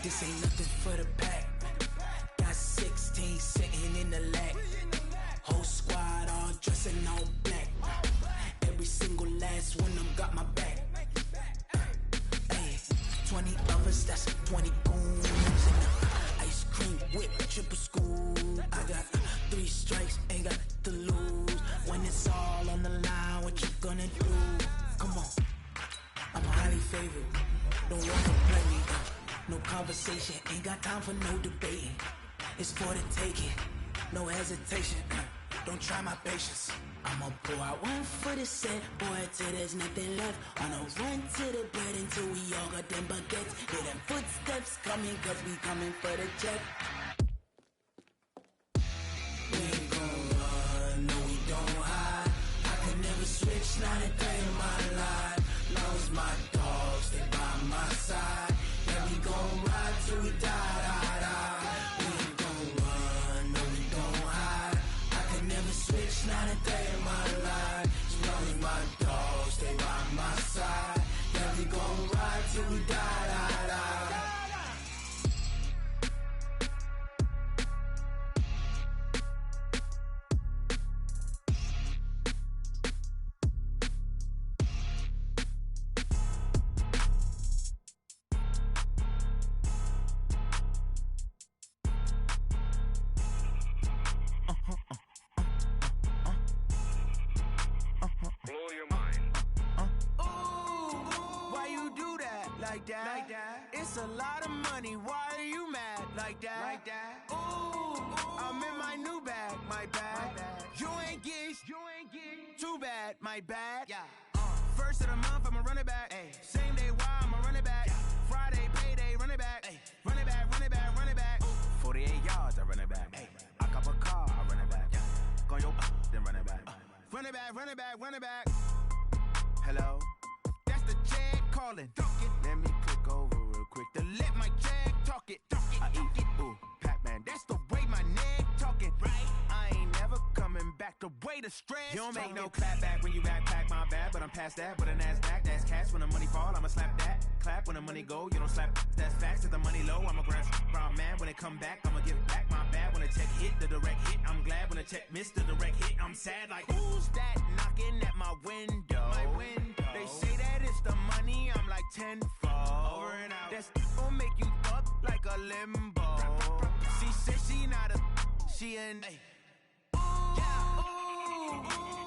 this ain't nothing for the pack. Got 16 sitting in the lag. Whole squad all dressing all black. Every single last one of them got my back. Hey, 20 of us, that's 20 goons. And ice cream whip, triple scoop. I got 3 strikes, ain't got to lose. When it's all on the line, what you gonna do? Come on, I'm highly favored. Don't wanna play me. No conversation, ain't got time for no debating. It's for the taking, no hesitation. Don't try my patience. I'ma pour out one for the set, boy, till there's nothing left. On a run to the bread until we all got them baguettes. Hear them footsteps coming, cause we coming for the check. We ain't gon' run, no we don't hide. I could never switch, not a day in my life. Long as my dogs stay by my side. Yeah, we gon' ride till we die. We ain't gon' run, no we don't hide. I could never switch, not a day in my life. As long as my dogs stay by my side. Yeah, we gon' ride till we die. like that? It's a lot of money, why are you mad like that? Ooh, I'm in my new bag, my bad. You ain't get too bad, my bad. First of the month, I'ma run it back. Same day, why I'ma run it back. Friday, payday, run it back. Run it back, run it back, run it back. 48 yards, I run it back. I cop a car, I run it back. Go your then run it back. Run it back, run it back, run it back. Hello? That's the jag calling. Let me click over real quick to let my jag talk it. I eat it, ooh, Pac-Man. That's the way my neck talking. Right? I ain't never coming back the way the stress. You don't make no clap back when you backpack, my bad. But I'm past that with a NASDAQ. That's cash when the money fall, I'ma slap that. Clap when the money go, you don't slap. That's facts. If the money low, I'ma grab brown man. When it come back, I'ma give back my bad. When the check hit, the direct hit, I'm glad. When the check missed the direct hit, I'm sad. Like, who's that knocking at my window? They say that it's the money, I'm like tenfold. Over and out. That's gon' make you up like a limbo. She said she not a, she an.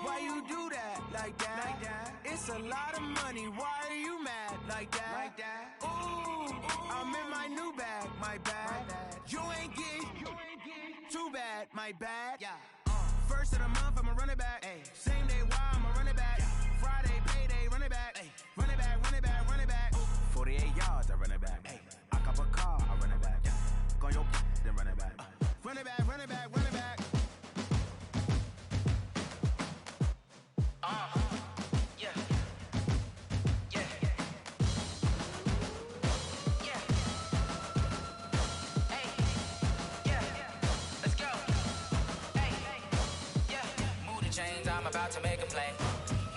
Why you do that like that? It's a lot of money, why are you mad like that? Ooh, I'm in my new bag, my bad. You ain't get too bad, my bad. First of the month, I'ma run it back. Same day, why I'ma run it back. Friday, payday, run it back. Run it back, run it back, run it back. 48 yards, I run it back. I cop a car, I run it back. Go your then run it back. Run it back, run it back, run it back. Yeah. Hey. Yeah. Let's go. Hey. Yeah. Move the chains, I'm about to make a play.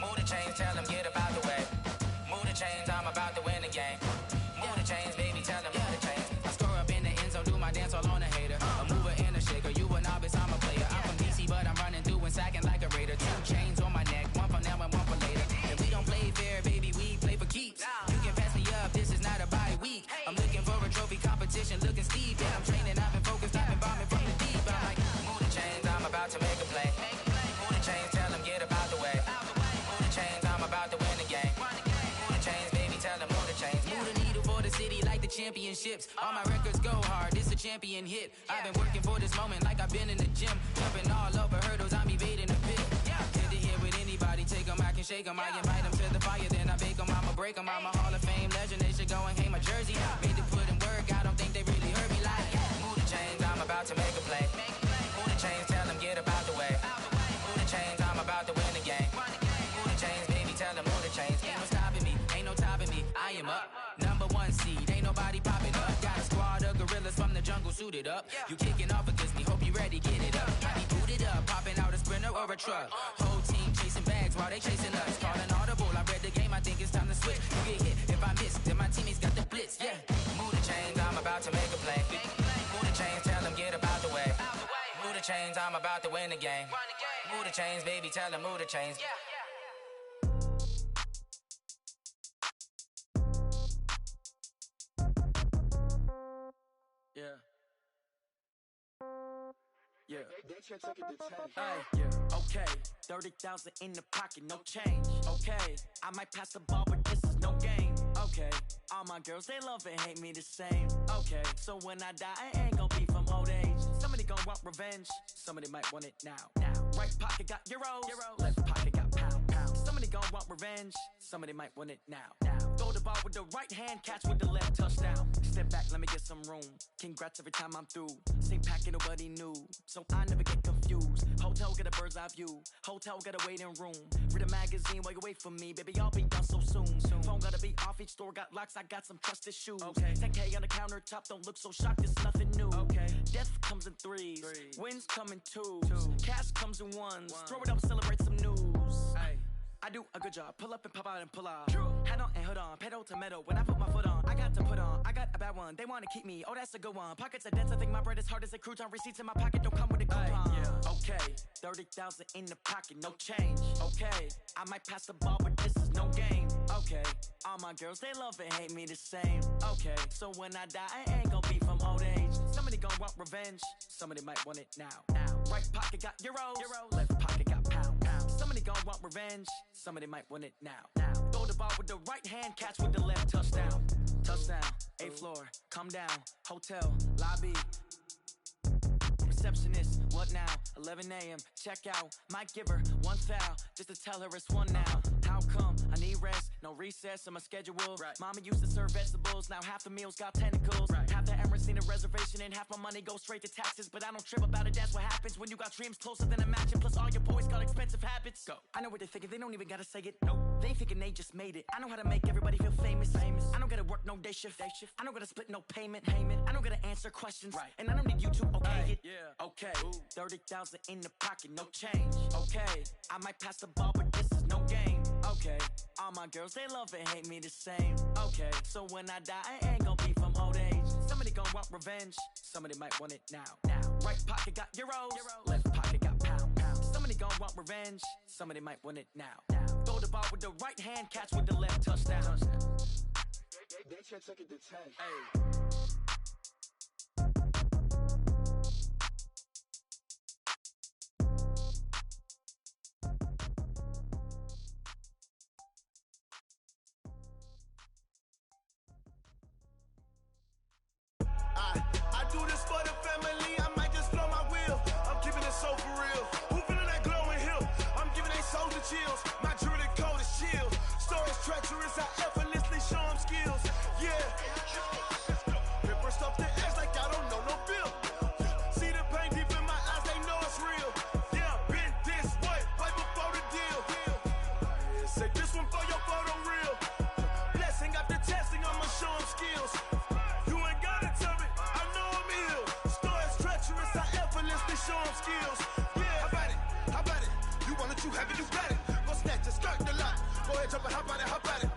Move the chains, tell them get about the way. Move the chains, I'm about to win the game. Move the chains, baby, tell them move the chains. I score up in the end zone, do my dance all on a hater. A mover and a shaker, you a novice, I'm a player. I'm from DC, but I'm running through and sacking like a raider. 2 chains on my neck, one for now and one for later. And we don't play fair, baby, we play for keeps. You can pass me up, this is not a bye week. I'm looking for a trophy competition, looking steep. Yeah, I'm training, I've been focused, I've been bombing from the deep. I'm like, move the chains, I'm about to make a play. Move the chains, tell them get about the way. Move the chains, I'm about to win the game. Move the chains, baby, tell them move the chains. Move the needle for the city like the championships. All my records go hard, this a champion hit. I've been working for this moment like I've been in the gym. Jumping all over hurdles, I'm evading the pit. Good to hear with anybody, take them, I can shake them. I invite them to the fire, then I bake them, I'ma break them. I'm a Hall of Fame legend, they should go and hang my jersey. Made to put in work, I don't think they really heard me like. Move the chains, I'm about to make a play. Move the chains, tell them get about the way. Move the chains, I'm about to win the game. Move the chains, baby, tell them move the chains. Ain't no stopping me, ain't no topping me, I am up. Number 1 seed, ain't nobody popping up. Got a squad of gorillas from the jungle suited up. You kicking off against me, hope you ready, get it up. I be booted up, popping out a Sprinter or a truck. Whole team chasing bags while they chasing us. Calling audible, I read the game, I think it's time to switch. You get hit, if I miss, then my teammates got the blitz, yeah. Move the chains, I'm about to make a play. Move the chains, tell them get about the way. Move the chains, I'm about to win the game. Move the chains, baby, tell them move the chains. Yeah. Yeah. Okay. 30,000 in the pocket, no change. Okay. I might pass the ball, but this is no game. Okay. All my girls, they love and hate me the same. Okay. So when I die, I ain't gon' be from old age. Somebody gon' want revenge. Somebody might want it now. Right pocket got euros. Left pocket got pound. Somebody gon' want revenge. Somebody might want it now. Throw the ball with the right hand, catch with the left, touchdown. Step back, let me get some room. Congrats every time I'm through. Same packet, nobody knew, so I never get confused. Hotel get a bird's eye view. Hotel got a waiting room. Read a magazine while you wait for me, baby. I'll be done so soon. Phone gotta be off. Each store got locks. I got some trusted shoes. 10K on the countertop. Don't look so shocked. It's nothing new. Death comes in threes. Wins come in twos. Cash comes in ones. Throw it up, celebrate some news. I do a good job. Pull up and pop out and pull off. Head on and hood on. Pedal to metal. When I put my foot on, I got to put on. I got a bad one. They want to keep me. Oh, that's a good one. Pockets are dense. I think my bread is hard as a crouton. Receipts in my pocket don't come with a coupon. Okay. 30,000 in the pocket. No change. Okay. I might pass the ball, but this is no game. Okay. All my girls, they love and hate me the same. Okay. So when I die, I ain't gon' be from old age. Somebody gon' want revenge. Somebody might want it now. Right pocket got euros. Left pocket got pound. Somebody gon' want revenge. Somebody might want it now. Throw the ball with the right hand, catch with the left, touchdown. Touchdown, 8th floor, come down, hotel, lobby. Receptionist, what now? 11 a.m., check out. Might give her one foul, just to tell her it's one now. How come? I need rest, no recess on my schedule. Right. Mama used to serve vegetables, now half the meals got tentacles. Right. Half the Emirates need a reservation and half my money goes straight to taxes. But I don't trip about it, that's what happens when you got dreams closer than a mansion. Plus all your boys got expensive habits. Go. I know what they're thinking, they don't even gotta say it. Nope. They thinking they just made it. I know how to make everybody feel famous. I don't gotta work no day shift. I don't gotta split no payment. I don't gotta answer questions. Right. And I don't need you to okay it. Yeah. Okay. 30,000 in the pocket, no change. Okay. I might pass the ball, but this is no game. Okay. All my girls, they love and hate me the same. Okay. So when I die, I ain't gonna be from old age. Somebody gonna want revenge. Somebody might want it now. Right pocket got euros. Left pocket got pound. Somebody gonna want revenge. Somebody might want it now. Throw the ball with the right hand, catch with the left, touchdown. They check it to 10. Hey. I do this for the family, I might just blow my wheel. I'm keeping it so for real. Who feeling that glowing hill? I'm giving they soldier chills. My jewelry code is chill. Stories treacherous, I effortlessly show them skills. Yeah. Paper stuff the edge like I don't know no feel. See the pain deep in my eyes, they know it's real. Yeah, been this way, right before the deal. Say this one for your photo real. Blessing after testing, I'ma show them skills. You ain't gotta tell me, I know I'm ill. Stories treacherous, I effortlessly show them skills. Yeah, how about it? You want it, you have it, you got it. Go snatch it, start the lot. Go ahead, jump it, how about it?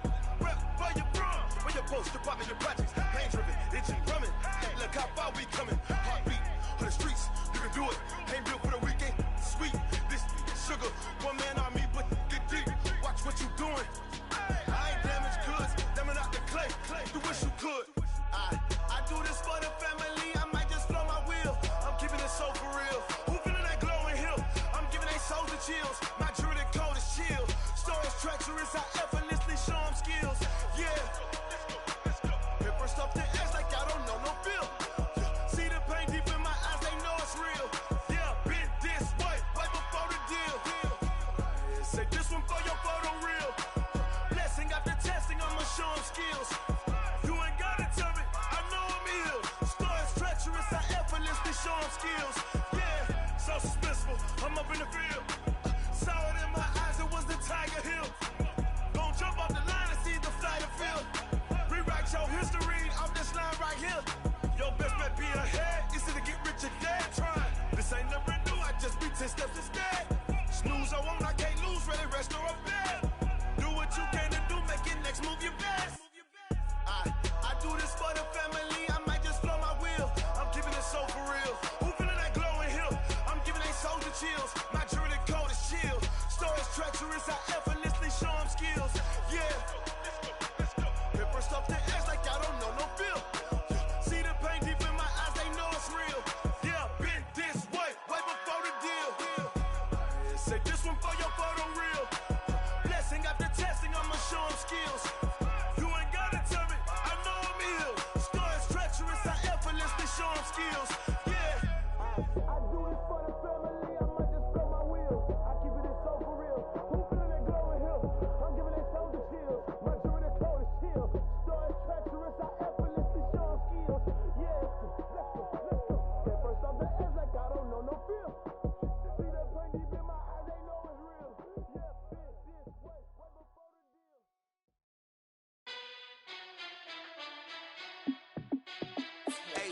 Rep for your bro, for your post, your pop, and your projects. Pain driven, itching, drumming. Look how far we coming. Heartbeat on the streets, you can do it. Ain't built for the weekend, sweet. This sugar, one man army, but get deep. Watch what you doing. I ain't damaged goods, damn out the clay. You wish you could. I do this for the family, I might just blow my wheel. I'm keeping it so for real. Who feeling that glowing hill? I'm giving they souls the chills. My jewelry code is chill. Stories treacherous, I effortlessly show them skills. Yeah. Paper stuff the edge like I don't know no feel. See the pain deep in my eyes, they know it's real. Yeah, been this way, right before the deal. Say this one for your photo real. Blessing after testing, I'ma show them skills. You ain't gotta tell me, I know I'm ill. Stories treacherous, I effortlessly show them skills. Yeah, so suspenseful, I'm up in the field. Saw it in my eyes, it was the Tiger Hill. Gon' jump off the line and see the flight of field. Rewrite your history off this line right here. Your best bet be ahead, easy to get rich or dead. Trying, this ain't never new, I just be 10 steps instead. Snooze I won't, I can't lose, ready, rest or up bed. Do what you can to do, make it next move your best. I do this for the family, I might just blow my wheel. I'm keeping it so for real. Who feeling that glowing hill? I'm giving they soldier chills. My jewelry code is chill. Stories treacherous, I effortlessly show them skills. Yeah. Paper stuff the edge like I don't know no feel. See the pain deep in my eyes, they know it's real. Yeah, been this way, right before the deal. Say this one for your photo real. Blessing after testing, I'ma show them skills. You ain't gotta tell me, I know I'm ill. Stories treacherous, I effortlessly show them skills. Yeah. I do this for the family, I might just blow my wheel. I keep it so for real. Who feeling that glowing hill? I'm giving they soldier chills. My jewelry code is chill. Stories treacherous, I effortlessly show them skills. Yeah, let's go. Get first off the edge like I don't know no feel. See that pain deep in my eyes, they know it's real. Yeah, been this way, right before the deal. Hey,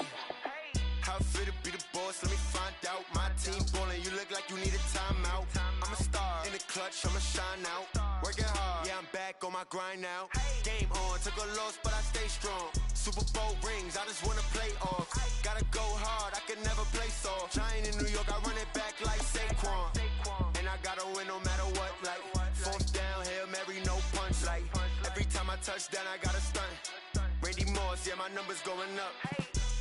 how fit to be the boss? Let me find out. My team ballin', you look like you need a timeout. I'm a star in the clutch, I'ma shine out. Working hard, yeah, I'm back on my grind now. Game on, took a loss, but I stay strong. Super Bowl rings, I just wanna play off. Gotta go hard, I can never play soft. Giant in New York, I run it back like Saquon. And I gotta win no matter what, like fourth down, Hail Mary, no punch. Like every time I touch down, I gotta stunt. Randy Moss, yeah, my numbers going up.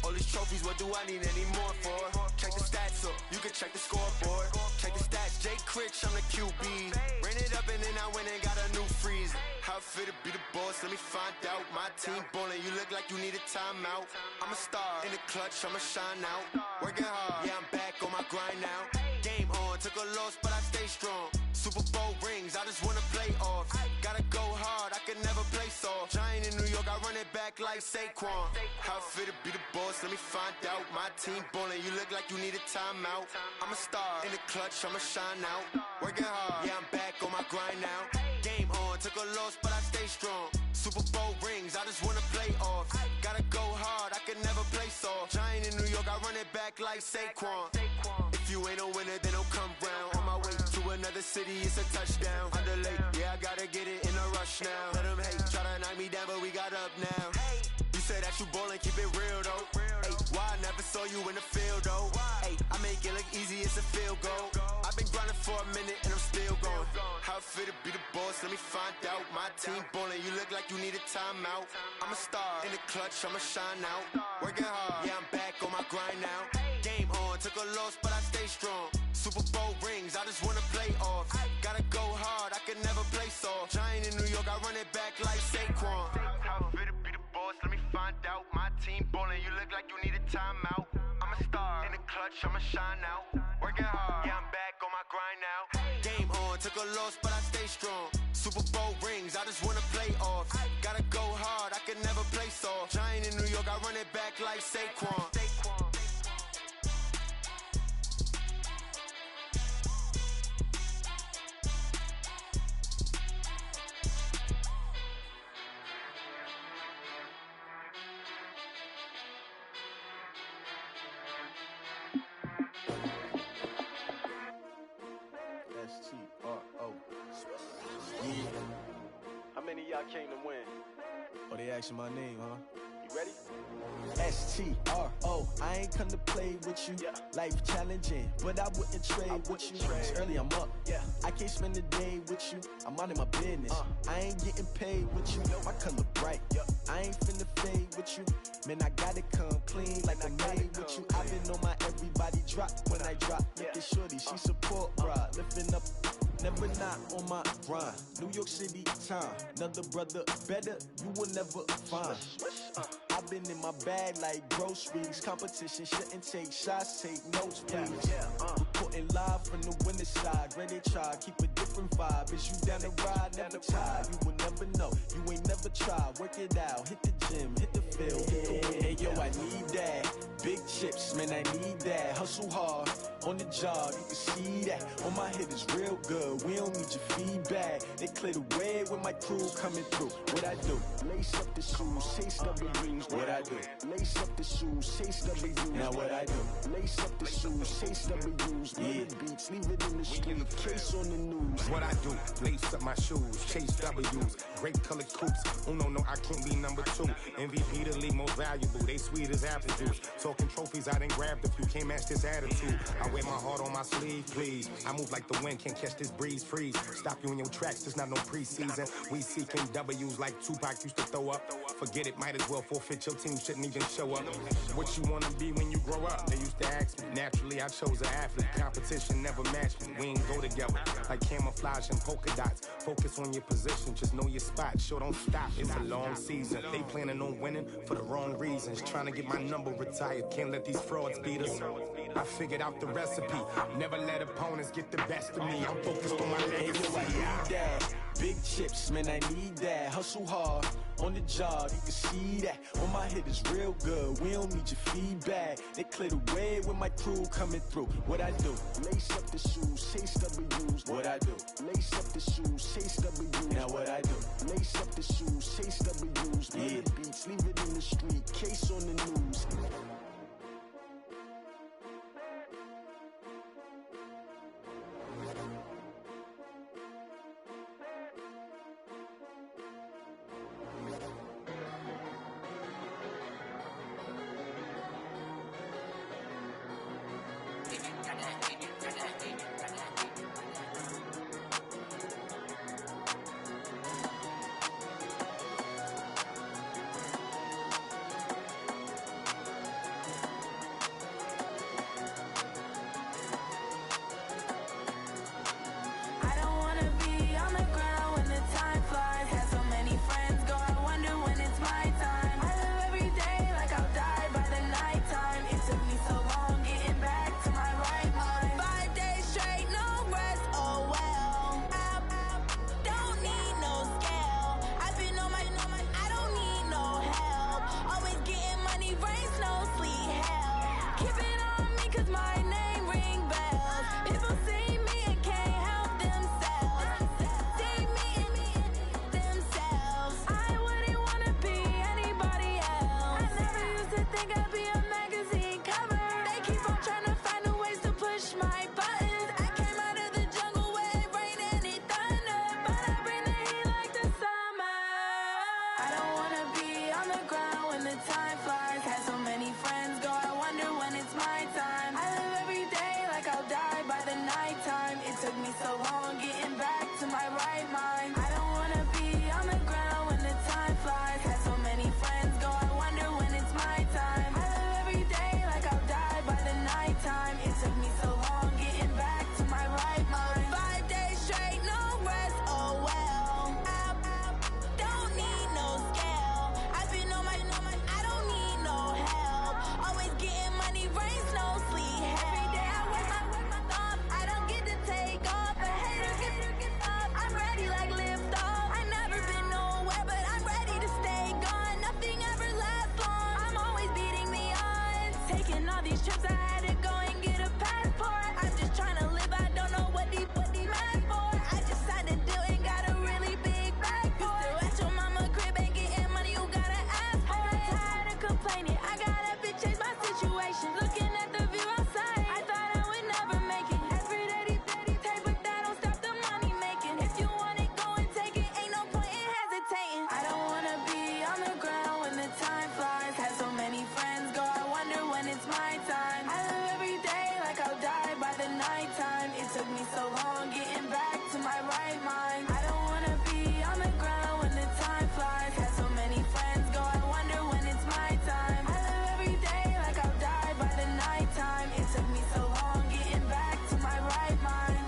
All these trophies, what do I need any more for? Check the stats up, you can check the scoreboard. Check the stats, Jay Critch, I'm the QB. Ran it up and then I went and got a new freeze. How How it feel to be the boss? Let me find out. My team ballin', you look like you need a timeout. I'm a star in the clutch, I'ma shine out. Working hard, yeah, I'm back on my grind now. Game on, took a loss, but I stay strong. Super Bowl rings, I just wanna play off. Gotta go hard, I can never play soft. Giant in New York, I run it back like Saquon. How it feel to be the boss? Let me find out. My team ballin', you look like you need a timeout. I'm a star in the clutch, I'ma shine out. Working hard, yeah, I'm back on my grind now. Game on, took a loss, but I stay strong. Super Bowl rings, I just wanna play off. Gotta go hard, I can never play soft. Giant in New York, I run it back like Saquon. If you ain't a winner, then don't come round. On my way to another city, it's a touchdown. Underlay, yeah, I gotta get it in a rush now. Let them hate, try to knock me down, but we got up now. You say that you ballin', keep it real though. Hey, why I never saw you in the field though? Hey, I make it look easy, it's a field goal. I've been grinding for a minute and I'm still going. How it feel to be the boss? Let me find out. My team ballin', you look like you need a timeout. I'm a star in the clutch, I'ma shine out. Working hard, yeah, I'm back on my grind now. Game on, took a loss, but I stay strong. Super Bowl rings, I just wanna play off. Gotta go hard, I can never play soft. Giant in New York, I run it back like Saquon. How it feel to be the boss? Let me find out. My team ballin', you look like you need a timeout. I'm a star in the clutch, I'ma shine out. Working hard, yeah, I'm back on my grind now. Game on, took a loss, but I stay strong. Super Bowl rings, I just wanna play off. Gotta go hard, I can never play soft. Giant in New York, I run it back like Saquon. S-T-R-O. Yeah. How many of y'all came to win? Oh, they asking my name, huh? You ready? S-T-R-O. I ain't come to play with you. Yeah. Life challenging, but I wouldn't trade with you. It's early, I'm up. Yeah. I can't spend the day with you. I'm out of my business. I ain't getting paid with you. My color bright. I ain't finna fade with you. Man, I gotta come clean like I made with you. I've been on my everybody drop when I drop. Look at shorty, she support, bruh. Lifting up, never not on my grind. New York City time, another brother better, you will never find. I've been in my bag like groceries. Competition shouldn't take shots, take notes, please. Reporting live from the winter side. Ready to try, keep a different vibe. Is you down the ride, never tired. You will never know, you ain't never tried. Work it out, hit the gym, hit the field. Hey yo, I need that. Big chips, man, I need that. Hustle hard, on the job, you can see that. On my head is real good, we don't need your feedback. They clear the way with my crew coming through. What I do? Lace up the shoes, chase W's. What I do? Lace up the shoes, chase W's. Now what I do? Lace up the shoes, chase W's. Yeah. Beats, leave it in the street, case on the news. What I do? Lace up my shoes, chase W's. Great colored coops. Oh no, I can't be number 2. MVP the league most valuable. They sweet as apple juice. Talking trophies, I done grabbed a few. Can't match this attitude. I wear my heart on my sleeve, please. I move like the wind, can't catch this breeze, freeze. Stop you in your tracks, there's not no preseason. We seeking W's like Tupac used to throw up. Forget it, might as well forfeit. Your team shouldn't even show up. What you wanna be when you grow up? They used to ask me. Naturally, I chose an athlete. Competition never matched me. We ain't go together like camouflage and polka dots. Focus on your position, just know your spot. Sure, don't stop. It's a long season. They planning on winning for the wrong reasons. Trying to get my number retired. Can't let these frauds beat us. I figured out the recipe. Never let opponents get the best of me. I'm focused on my legacy. Big chips, man, I need that. Hustle hard, on the job, you can see that. On my head is real good, we don't need your feedback. They clear the way with my crew coming through. What I do? Lace up the shoes, chase W's. What I do? Lace up the shoes, chase W's. Now what I do? Lace up the shoes, chase W's. Yeah. Beats, leave it in the street, case on the news. nighttime. It took me so long getting back to my right mind. I don't wanna be on the ground when the time flies. Had so many friends go, I wonder when it's my time. I live every day like I'll die by the nighttime. It took me so long getting back to my right mind.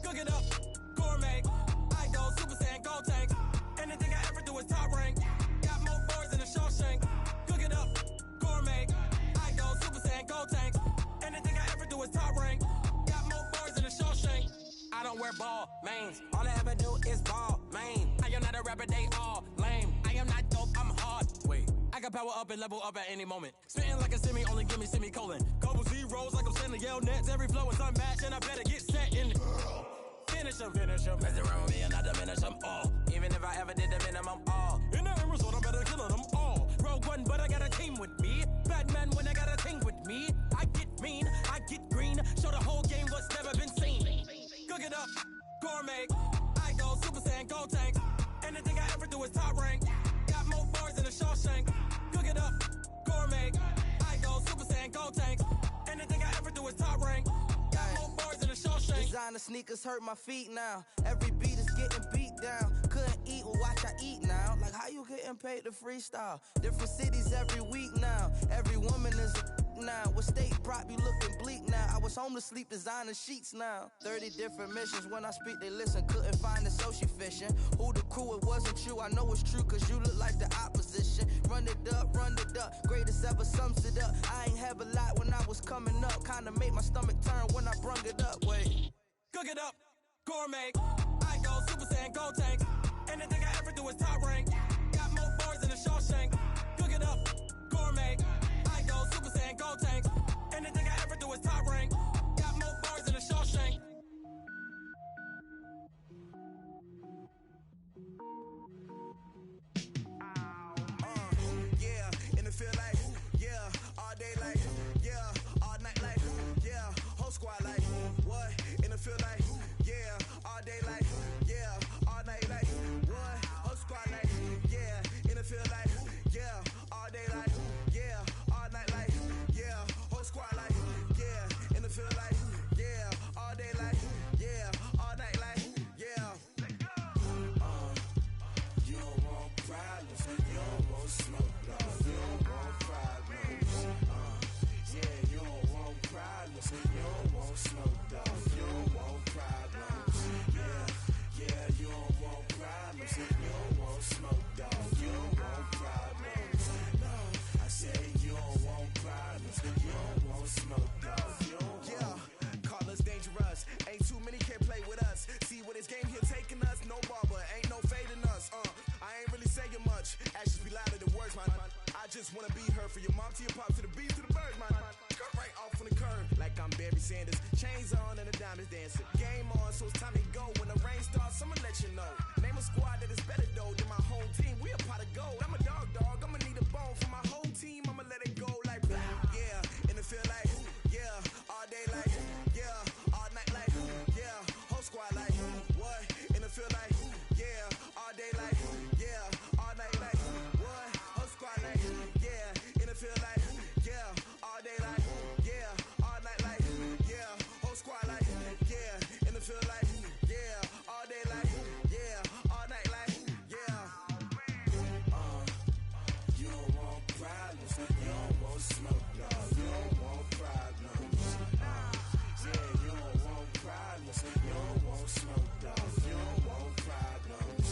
Cook it up, gourmet. I go Super Saiyan, gold tank. Anything I ever do is top rank. Got more boards than a Shawshank. Cook it up, gourmet. I go Super Saiyan, gold tank. Anything I ever do is top rank. Got more boards than a Shawshank. I don't wear ball mains. All I ever do is ball main. I am not a rapper, they all lame. I am not dope, I'm hard. Wait, I can power up and level up at any moment. Spitting like a semi, only give me semicolon. Couple zeros like I'm sending yell nets. Every flow is unmatched and I better get set in. Finish them. Mess around with me and I diminish them all. Even if I ever did the minimum all. In the end result, I better kill them all. Rogue One, but I got a team with me. Batman when I got a thing with me. I get mean, I get green. Show the whole game what's never been seen. Cook it up, gourmet. I go Super Saiyan, gold tank. Anything I ever do is top rank. Got more bars than a Shawshank. Cook it up, gourmet. I go Super Saiyan, gold tank. Anything I ever do is top rank. Got more bars than a Shawshank. Designer sneakers hurt my feet now. Every beat is getting beat down. Couldn't eat, well watch I eat now. Like how you getting paid to freestyle? Different cities every week now. Every woman is a now. What state prop you looking bleak now? I was home to sleep designer sheets now. 30 different missions. When I speak they listen. Couldn't find it so she fishing. Who the crew? It wasn't you. I know it's true cause you look like the opposition. Run it up. Greatest ever sums it up. I ain't have a lot when I was coming up. Kinda made my stomach turn when I brung it up. Wait. Cook it up, gourmet. I go Super Saiyan, gold tank. Anything I ever do is top rank. Got more bars than a Shawshank. Cook it up, gourmet. I go Super Saiyan, gold tank. Anything I ever do is top rank. Got more bars than a Shawshank. Yeah, and it feel like, yeah, all day like, yeah, all night like, yeah, whole squad like, what? And it feel like, yeah, all day like, yeah, all night like, what? Whole squad like, yeah, and it feel like, yeah, all day like, yeah, all night like, yeah, whole squad like, yeah, and it feel like, yeah, all day like, yeah, all night like, yeah. You don't want problems, you don't want smoke, dog. You don't want problems. Yeah, you don't want problems, you don't want smoke, dog. You don't want problems. Yeah, you don't want problems, you don't want smoke, dog. You don't want problems. No, I said you don't want problems, you don't want smoke, dog. You don't want. Yeah, call us dangerous. Ain't too many can play with us. See where this game here taking us. No barber, ain't no fading us. I ain't really saying much. Actions be louder than words, man. I just wanna be heard. For your mom to your pop to the beat to the birds, man. Cut right off on the curb like I'm Barry Sanders. Chains on and the diamonds dancing. Game on, so it's time to go. When the rain starts, I'ma let you know. Name a squad that is better though than my home team. We a pot of gold. I'm a dog. I'ma need a bone for my whole team. I'ma let it go like blah. Yeah, and it feel like, yeah, all day like, yeah, all night like, yeah, whole squad like, what? And it feel like, yeah, all day like, yeah, all night like, what? Whole squad like, yeah, and it feel like, yeah, all day like, yeah, all night like, yeah, whole squad like, yeah, and it feel like, yeah, all day like, yeah, all night like, yeah. You don't want problems, you don't want smoke, dog. You don't want problems. Yeah, you don't want problems, you don't want smoke, dog. You don't want problems.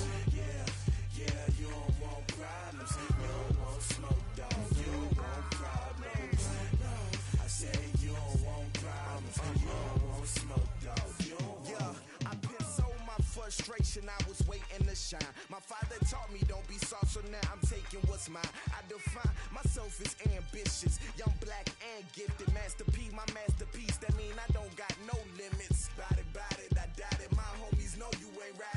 Yeah, you don't want problems, you don't want smoke, dog. You don't want problems. No, I said you don't want problems, you don't want smoke, dog. You don't want. Yeah, I put so my frustration, I was waiting to shine. My father taught me don't be soft, so now I'm taking what's mine. I define myself as ambitious, young, black, and gifted. Masterpiece, my masterpiece. That mean I don't got no limits. Bout it, I doubt it. My homies know you ain't right.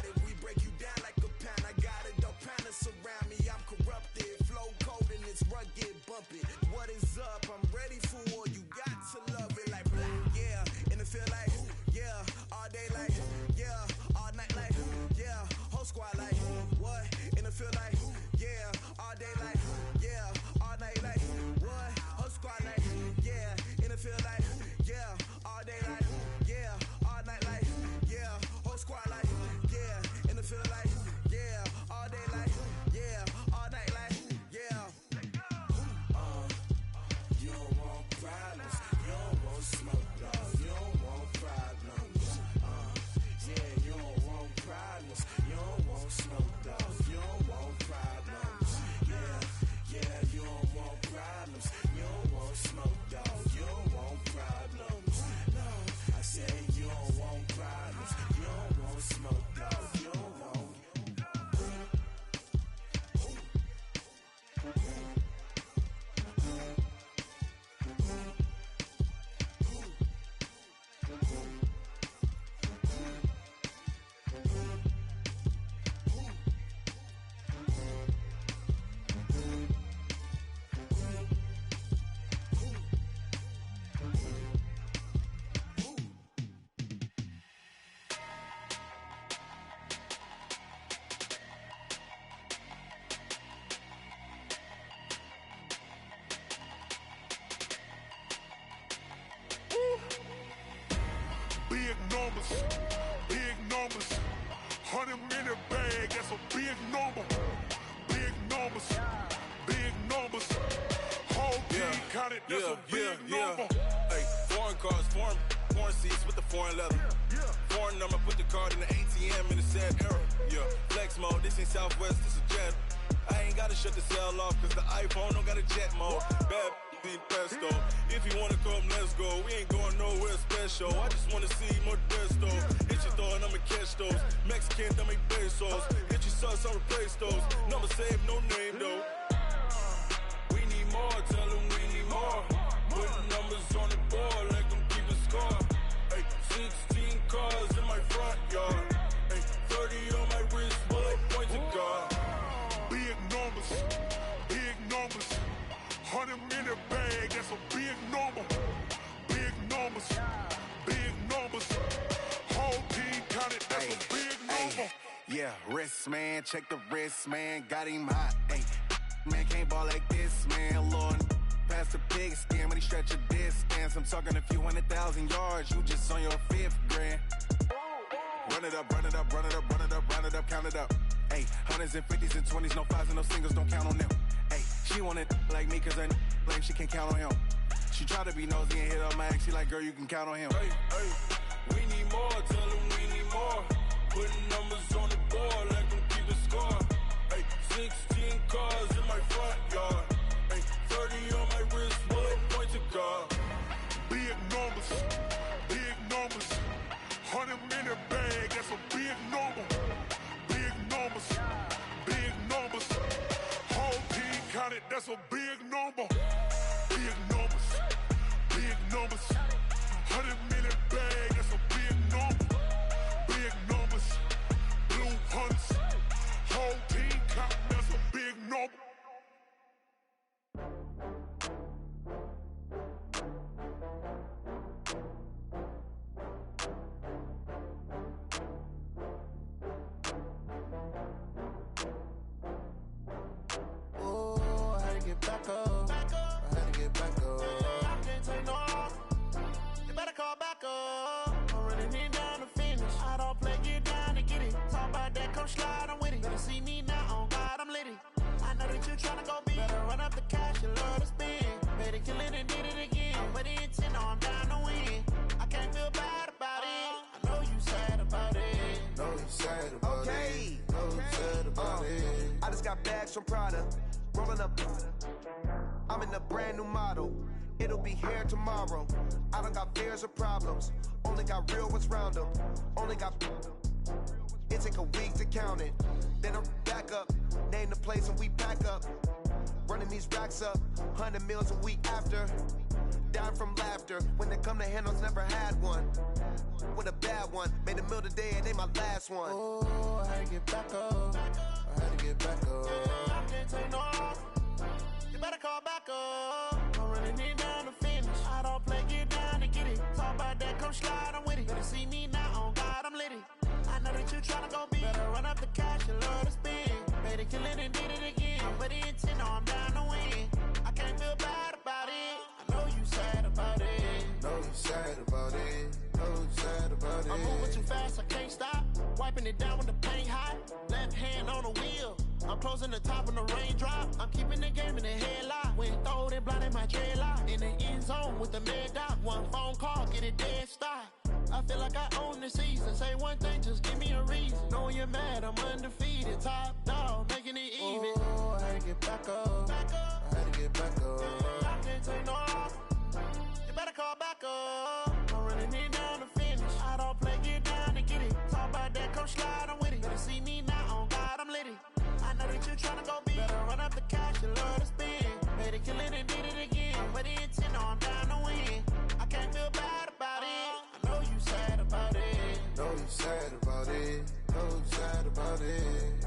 that era. Yeah, flex mode, this ain't Southwest, this is jet. I ain't gotta shut the cell off, cause the iPhone don't got a jet mode. Bad be pesto. If you wanna come, let's go. We ain't going nowhere special. I just wanna see more desto. Hit your throw and I'ma catch those. Mexican, dummy pesos. Hit your sauce, I'll replace those. Number save, no name though. We need more, tell them we need more. Putting numbers on the board, let them keep the score. Ay, 16 cars in my front yard. Ay, 30 on my wrist, bullet point to God. Big numbers, big numbers. 100 minute bag, that's a big number. Big numbers, big numbers. Whole team counted, that's a big number. Yeah, wrist man, check the wrist man, got him hot. Ay, man can't ball like this, man. Lord, past the pig skin when he stretch a distance. I'm talking a few 100,000 yards, you just on your 5th grand. Run it up, run it up, run it up, run it up, run it up, count it up. Ay, hundreds and 50s and 20s, no 5s and no singles, don't count on them. Ay, she want it like me, cause I like she can count on him. She try to be nosy and hit up my ex, she like, girl, you can count on him. Hey, hey, we need more, tell them we need more. Putting numbers on the board, let them keep the score. Hey, 16 cars in my front yard. Hey, 30 on my wrist, bullet point to God. Big numbers, big numbers. 100 minute bag, that's a big number. Big numbers, big numbers. Whole team counted, that's a big number. Big numbers, big numbers. 100 minute bag, that's a big number. Big numbers, blue hunts. Whole team counting, that's a big number. Oh, I had to get back up. I had to get back up. I can't take no off. You better call back up. I'm running in down to finish. I don't play, get down to get it. Talk about that, come slide, I'm with it. Better see me now, on God, I'm litty. I know that you tryna go big. Better run up the cash, you love to spend. Better kill it and did it again. But the intent, no, I'm down to win. I can't feel bad about it. I know you sad about it. Know you sad about Okay. it. Know you sad about it. I just got bags from Prada, rolling up. I'm in a brand new model. It'll be here tomorrow. I don't got fears or problems. Only got real ones round them. Only got. It take a week to count it. Then I'm back up. Name the place and we pack up. Running these racks up. 100 meals a week after. Dying from laughter. When they come to handles, never had one. With a bad one. Made a meal today and they my last one. Oh, I had to get back up. I had to get back up. I can't take no off. You better call back up. I'm running in down to finish. I don't play, get down to get it. Talk about that, come slide, I'm with it. Better see me now, on God, I'm litty. I know that you tryna go big. Better run up the cash, you love to spend. Better kill it and did it again. But the intent, no, I'm down to win. I can't feel bad about it. I know you sad about it. Know you sad about it. Know you sad about it. I'm moving too fast, I can't stop. Wiping it down when the paint hot. Left hand on the wheel. I'm closing the top when the raindrop. I'm keeping the game in the headlock. When throwed and blinded my dreadlock. In the end zone with the mad dot. One phone call, get it dead stop. I feel like I own the season. Say one thing, just give me a reason. Knowing you're mad, I'm undefeated. Top dog, making it even. Oh, I had to get back up. I had to get back up. I can't take no off. You better call back up. I'm running in down to finish. I don't play, get down to get it. Talk about that, come slide, I'm with it. Better see me now, on God, I'm litty. I know that you tryna go big. Better run up the cash, you love to spend. Better kill it and did it again. But the intent, no, I'm down to win. I can't feel bad about it. I know you sad about it. Know you sad about it. Know you sad about it.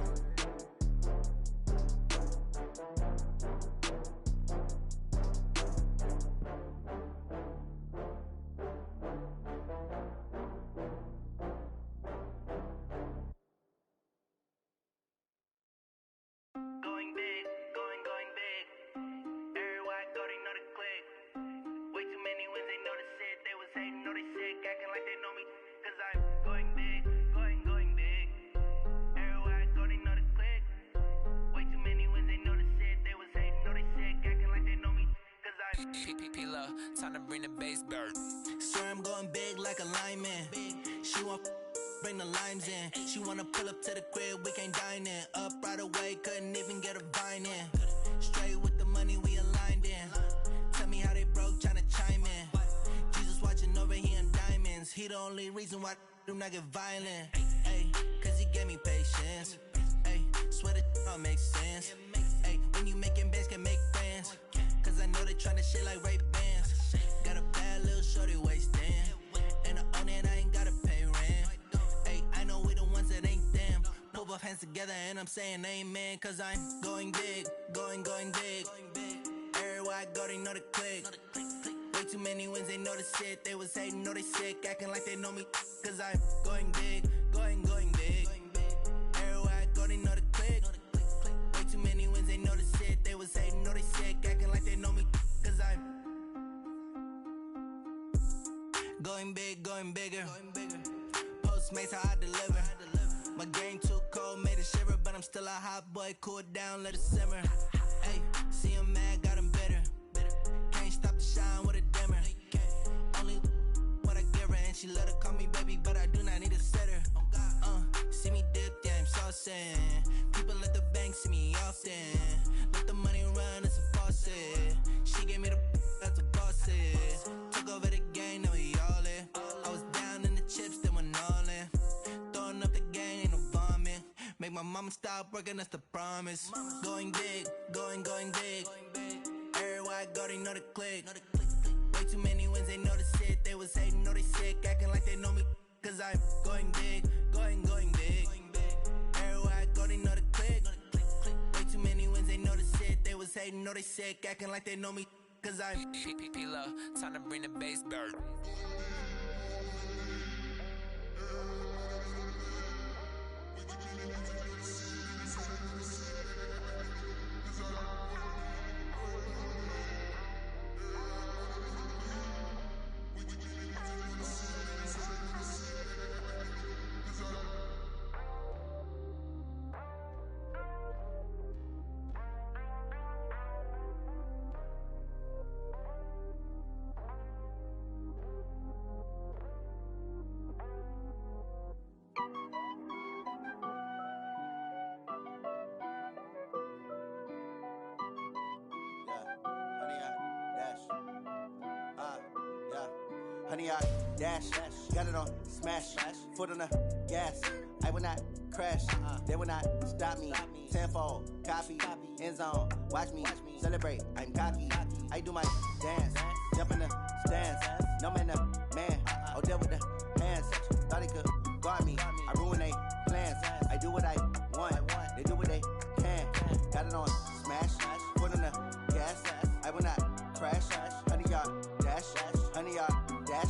Going big, going big. Everywhere I go, they know the click. Way too many wins, they know the shit. They was hating, know they sick, acting like they know me. Cause I'm going big, going big. Everywhere I go, they know the click. Way too many wins, they know the shit. They was hating, know they sick, acting like they know me. Cause I'm P-P-P-Love, time to bring the bass dirt. Swear I'm going big like a lineman. She want bring the limes in. She wanna pull up to the crib, we can't dine in. Up right away, couldn't even get a vine in. Straight with the money, we aligned in. Tell me how they broke, tryna chime in. Jesus watching over, he in diamonds. He the only reason why I do not get violent. Ay, cause he gave me patience. Ay, swear that all makes sense. Ay, when you making bands, can make friends. Cause I know they tryna shit like Ray Bans. Got a bad little shorty wasting. And I own it, I ain't gotta pay rent. Ay, I know we the ones that ain't them. Pull both hands together and I'm saying amen. Cause I'm going big, going big. Everywhere I go, they know the click. Way too many wins, they know the shit. They was hating, know they sick, acting like they know me. Cause I'm going big, going big. Everywhere I go, they know the click. Way too many wins, they know the shit. They was hating, know they sick, acting like they know me. Cause I'm going big, going bigger. Postmates, how I deliver. My game too cold, made it shiver. But I'm still a hot boy, cool it down, let it simmer. Hey, see him mad, got him bitter. Can't stop the shine with a dimmer. Only what I give her, and she let her call me baby, but I do not need a sitter. See me dip, yeah, I'm saucing. People at the bank see me often. Let the money run, it's a faucet. She gave me the that's a boss is. Took over the game, now we all in. I was down in the chips, then went all in. Throwing up the game, ain't no vomit. Make my mama stop working, that's the promise. Going big, going big. Everywhere I go, they know the click. Way too many wins, they know the shit. They was hating, know they sick, acting like they know me. Cause I'm going big, going big. Everywhere I go, they know the click. Way too many wins, they know the shit. They was hating, know they sick, acting like they know me. Cause I'm P-P-P-Love, time to bring the bass back. Honey, I dash, got it on smash, foot on the gas. I will not crash, they will not stop me. Tenfold, copy, end zone, watch me celebrate. I'm cocky, I do my dance, jump in the stands. No man, man, I'll deal with the hands. Thought he could guard me, I ruin they plans. I do what I want, they do what they can. Got it on smash, foot on the gas. I will not crash, honey, y'all dash, honey, y'all dash,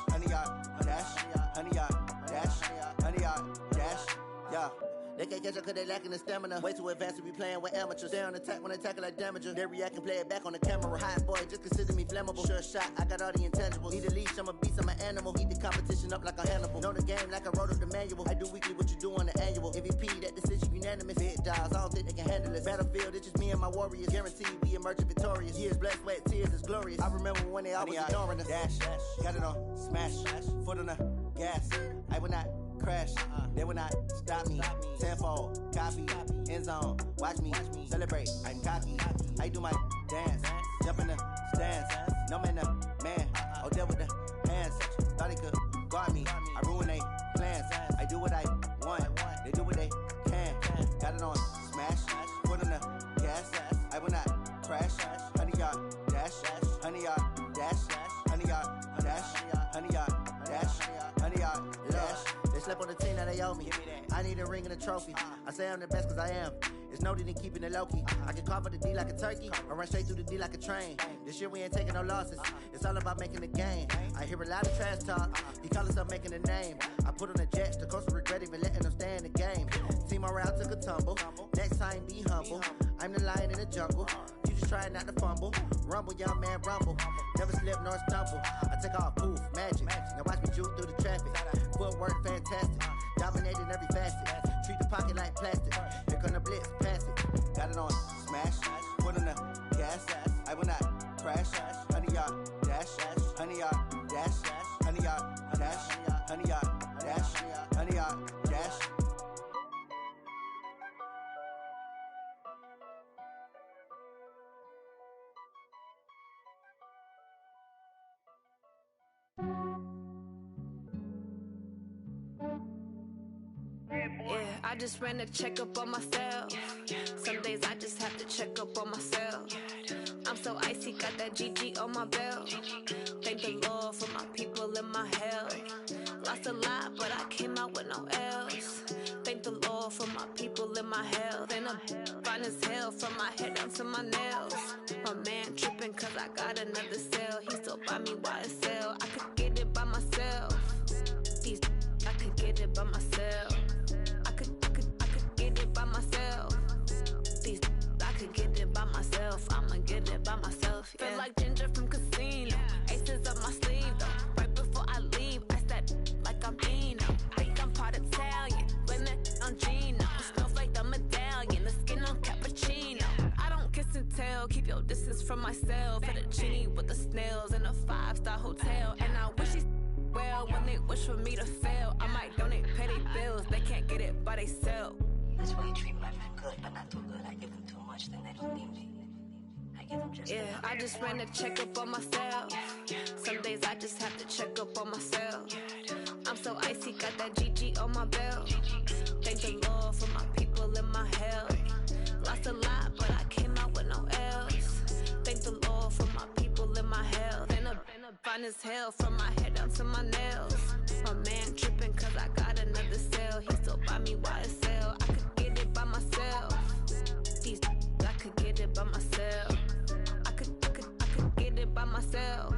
honey, y'all dash, honey, y'all dash, honey, y'all dash, yeah. They can't catch up cause they lacking the stamina. Way too advanced to be playing with amateurs. Stay on attack when they tackle like damager. They react and play it back on the camera. Hot boy, just consider me flammable. Sure shot, I got all the intangibles. Need a leash, I'm a beast, I'm an animal. Heat the competition up like a Hannibal. Know the game like I wrote up the manual. I do weekly what you do on the annual. MVP, that decision unanimous. Hit dials, I don't think they can handle it. Battlefield, it's just me and my warriors. Guaranteed we emerging victorious. Years, blood, sweat, tears, is glorious. I remember when they always ignoring us. Dash, got it on smash, foot on the gas. I will not crash, they will not stop me. Tenfold, copy, end zone, watch me celebrate. I'm cocky, I do my dance, jump in the stands. No man, man, I'll deal with the hands. Thought he could guard me, I ruin they plans. I do what I want, they do what they can. Got it on smash, foot on the gas. I will not crash, honey, y'all dash, honey, y'all dash, honey, y'all dash, honey, y'all dash, honey, y'all dash. They slept on the team, now they owe me. I need a ring and a trophy. I say I'm the best cause I am. It's no need in keeping it low-key. I can carve for the D like a turkey, or run straight through the D like a train. This year we ain't taking no losses. It's all about making the game. I hear a lot of trash talk. He call himself making a name. I put on the Jets, the coach will regret even letting them stay in the game. Team morale took a tumble. Next time be humble. I'm the lion in the jungle. You just try not to fumble. Rumble, young man, rumble. Never slip nor stumble. I take off, poof, magic. Now watch me juke through the traffic. Footwork fantastic. Dominating every facet. Treat the pocket like plastic. Here come the blitz, pass it. Got it on smash. Foot on the gas. I will not crash. Honey, y'all dash. Honey, y'all dash. Honey, y'all dash. Honey, y'all dash. Honey, y'all Yeah, I just ran a checkup on myself. Some days I just have to check up on myself. I'm so icy, got that GG on my belt. Thank the Lord for my people in my health. Lost a lot, but I came out with no L's. Thank the Lord for my people in my health. And I'm fine as hell from my head down to my nails. My man tripping cause I got another cell. He still buy me YSL. I could get it by myself. These I could get it by myself. I could get it by myself. These I could get it by myself. I'ma get it by myself. Yeah. Feel like Ginger from Casino. Aces up my sleeve though. Right before I leave, I said like I'm Dino. Think I'm part Italian. Blame it on Gino. Smells like the medallion. The skin on cappuccino. I don't kiss and tell. Keep your distance from myself. Fettuccine with the snails in a 5-star hotel. And I wish he's well when they wish for me to fail. I might donate petty bills. They can't get it by themselves. That's why you treat my men good, but not too good. I give them too much, then they don't need me. I give them just enough. I just ran a checkup on myself. Some days I just have to check up on myself. I'm so icy, got that GG on my belt. Thank the Lord for my people in my health. Lost a lot, but I came out with no L's. Thank the Lord for my people in my health. And I'm fine as hell from my head down to my nails. My man tripping cause I got another cell. He still buy me YSL. I could get it by myself. These I could get it by myself. I could get it by myself.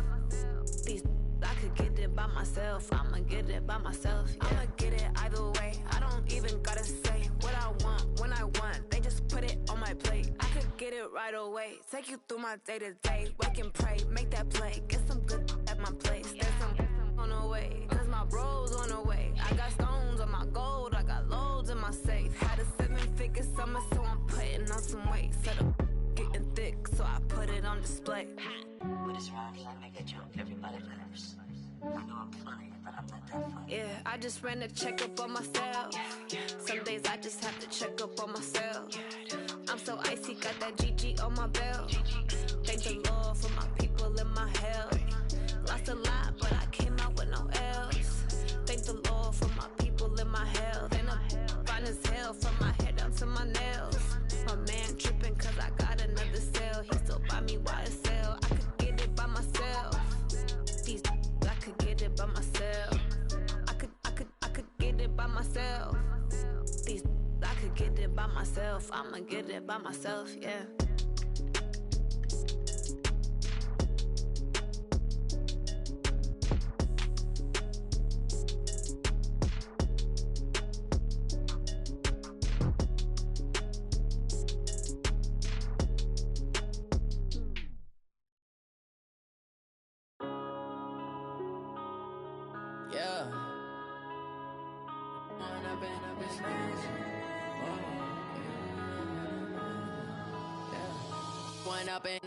These I could get it by myself. I'ma get it by myself. Yeah. I'ma get it either way. I don't even gotta say what I want when I want. They just put it on my plate. I could get it right away. Take you through my day to day. Wake and pray, make that play. Get some good at my place. There's some on the way. Cause my bro's on the way. I got stones on my gold. I got loads in my safe. Had a 7-figure summer, so I'm putting on some weight. Set up getting thick, so I put it on display. With this round, I make a joke. Everybody laughs. I know I'm funny, but I'm not that funny. Yeah, I just ran a checkup on myself. Some days I just have to check up on myself. I'm so icy, got that GG on my belt. Thank the Lord for my people in my health. Lost a lot, but I came out with no L's. Thank the Lord for my people in my health. And I'm fine as hell from my head down to my nails. My man tripping cause I got another cell. He still buy me YSL. I could get it by myself. These I could get it by myself. I could get it by myself. These I could get it by myself. I'ma get it by myself, yeah.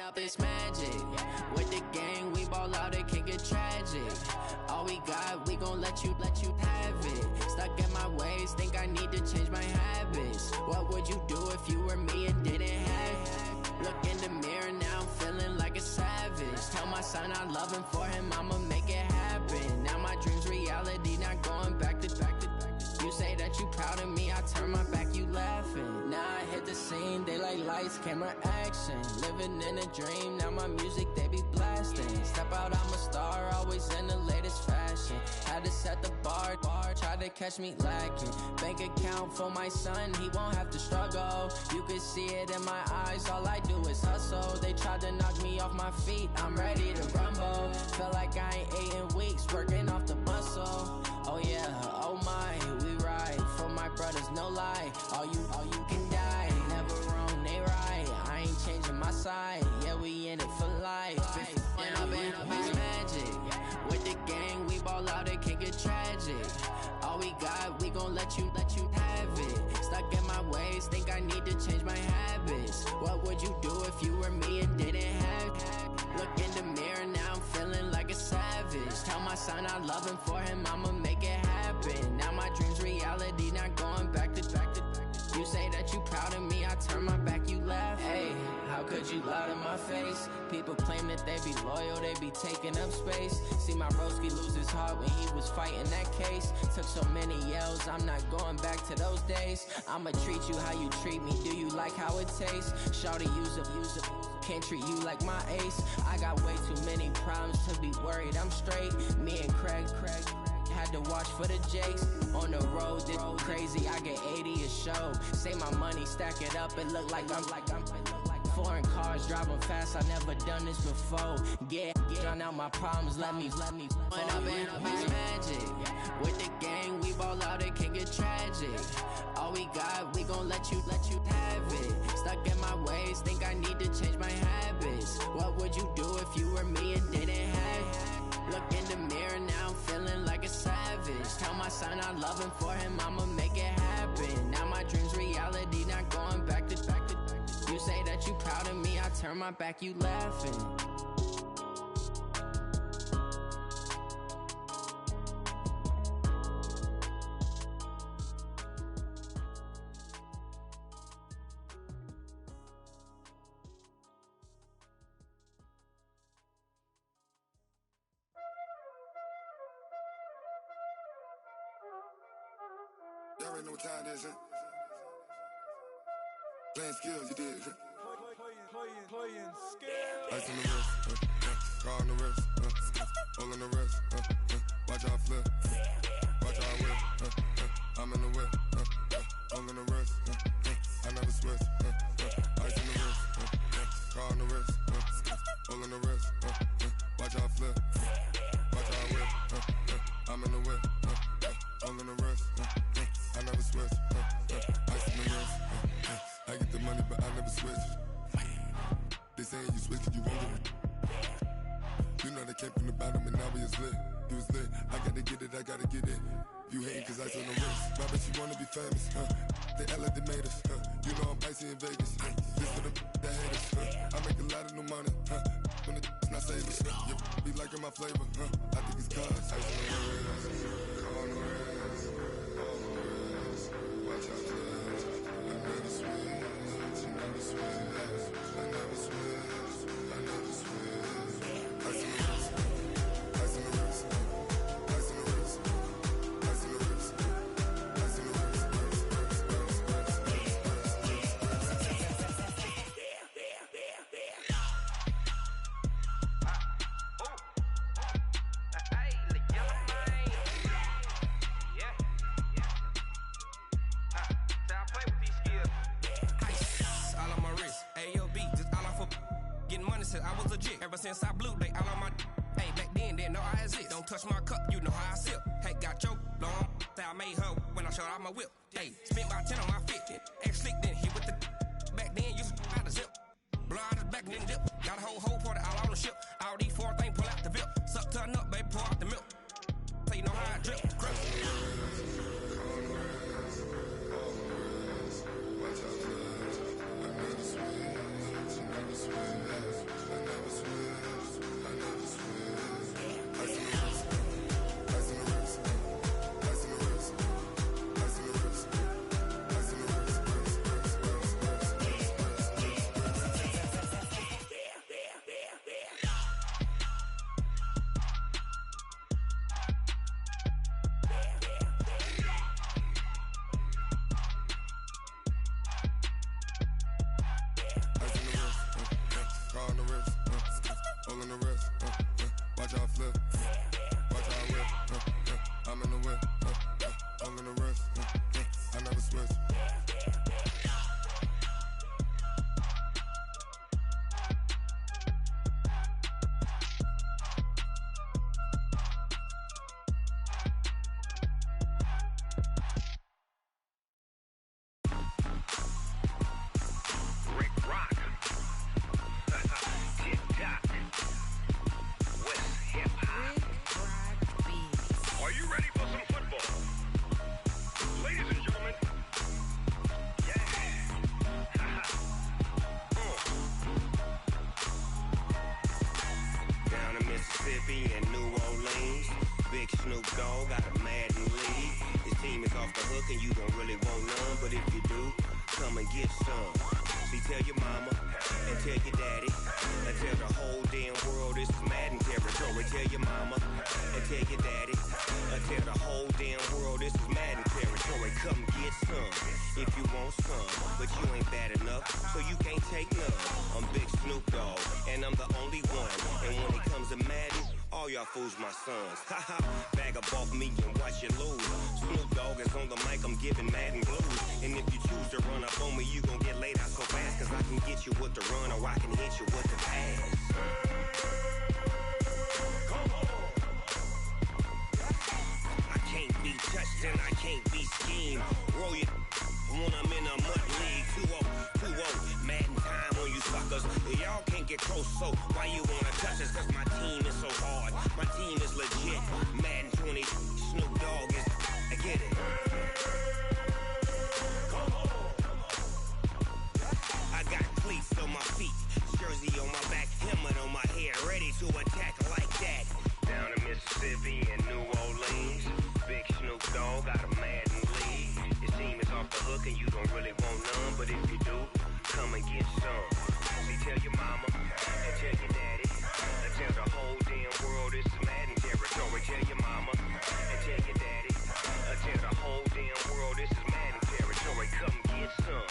Up this magic. With the gang, we ball out, it can get tragic. All we got, we gon' let you have it. Stuck in my ways, think I need to change my habits. What would you do if you were me and didn't have it? Look in the mirror, now I'm feeling like a savage. Tell my son I love him, for him I'ma make it happen. Now my dream's reality, not going back to. You say that you proud of me, I turn my back, you laughing. Now I hit the scene, they like lights, camera, action. Living in a dream, now my music, they be blasting. Step out, I'm a star, always in the latest fashion. Had to set the bar, try to catch me lacking. Bank account for my son, he won't have to struggle. You can see it in my eyes, all I do is hustle. They tried to knock me off my feet, I'm ready to rumble. Feel like I ain't ate in weeks, working off the muscle. Oh yeah, oh my, we ride for my brothers, no lie. All you can die, never wrong, they right. I ain't changing my side, yeah, we in it for life. When up it's magic. With the gang, we ball out, it can get tragic. All we got, we gon' let you have it. Stuck in my ways, think I need to change my habits. What would you do if you were me and didn't have it? Look in the mirror, now I'm feeling like a savage. Tell my son I love him, for him I'ma make it happen. Now my dream's reality, not going back to. You say that you proud of me, I turn my back, you laugh. Hey, I How could you lie to my face? People claim that they be loyal, they be taking up space. See my broski lose his heart when he was fighting that case. Took so many yells, I'm not going back to those days. I'ma treat you how you treat me, do you like how it tastes? Shawty use up, can't treat you like my ace. I got way too many problems to be worried, I'm straight. Me and Craig had to watch for the Jakes. On the road, this crazy, I get 80 a show. Say my money, stack it up, it look like I'm foreign cars, driving fast, I never done this before. Drown out my problems, let me When up in magic, with the gang, we ball out, it can get tragic. All we got, we gon' let you have it. Stuck in my ways, think I need to change my habits. What would you do if you were me and didn't have it? Look in the mirror, now I'm feeling like a savage. Tell my son I love him, for him I'ma make it happen. Now my dream's reality, not going back to. You say that you proud of me, I turn my back, you laughing. Y'all already know what time it is, huh? Playing skills, you did. Playing skills. Ice on the wrist, car on the wrist, all on the wrist, watch how I flip, watch how I whip, I'm in the whip, all on the wrist, I never switch, ice on the wrist, car on the wrist, all on the wrist, watch how I flip, watch how I whip, I'm in the whip, all on the wrist, I never switch, ice on the wrist, I get the money but I never switch. They saying you switch cause you won't get it. You know they came from the bottom and now we is lit. You was lit, I gotta get it, I gotta get it. You hating cause ice on the wrist. My bitch you wanna be famous, They act like they made us, You know I'm icy in Vegas, This for the that hate us, I make a lot of new money, When the not save us, You be liking my flavor, I think it's cause ice on the wrist, on the wrist, on the wrist. Watch out for this, I never switch, I never switch. I never switch, I never switch. Ice on the wrist, ice on the wrist, ice on the wrist, ice on the wrist, ice on the wrist, I was legit. Ever since I blew, they all on my. Hey, back then, didn't know I exist. Don't touch my cup, you know how I sip. Hey, got your long. Say I made her when I showed out my whip. Hey, spent about 10 on my fit. Ex slick, then hit with the. Back then, used to out the zip. Blow out the back, then dip. Got a whole party all on the ship. All these four things, pull out the VIP. Suck, turn up, baby, pour out the milk. So you know how I drip. Crap. off the hook and you don't really want none, but if you do, come and get some. See, tell your mama and tell your daddy and tell the whole damn world this is Madden territory. Tell your mama and tell your daddy and tell the whole damn world this is Madden territory. Come get some if you want some, but you ain't bad enough, so you can't take none. I'm Big Snoop Dogg, and I'm the only one. And when it comes to Madden, all y'all fools my sons. Haha, bag up off me and watch you lose. Snoop Dogg is on the mic, I'm giving Madden blues. And if you choose to run up on me, you gon' get laid out so fast, cause I can get you with the run or I can hit you with the pass. I can't be touched and I can't be schemed. Roll you when I'm in a mud league. 2-0, Madden time on you suckers. Y'all can't get close, so why you wanna touch us? Cause my team is so hard, my team is legit. Madden 20, Snoop Dogg is, I get it. I got cleats on my feet, jersey on my back, helmet on my head, ready to attack like that. Down in Mississippi and New Orleans, Big Snoop Dogg got a Madden league. Your team is off the hook and you don't really want none, but if you do, come and get some. See, tell your mama and tell your daddy and tell the whole damn world this is Madden territory. Tell your mama and tell your daddy and tell the whole damn world this is Madden territory. Come get some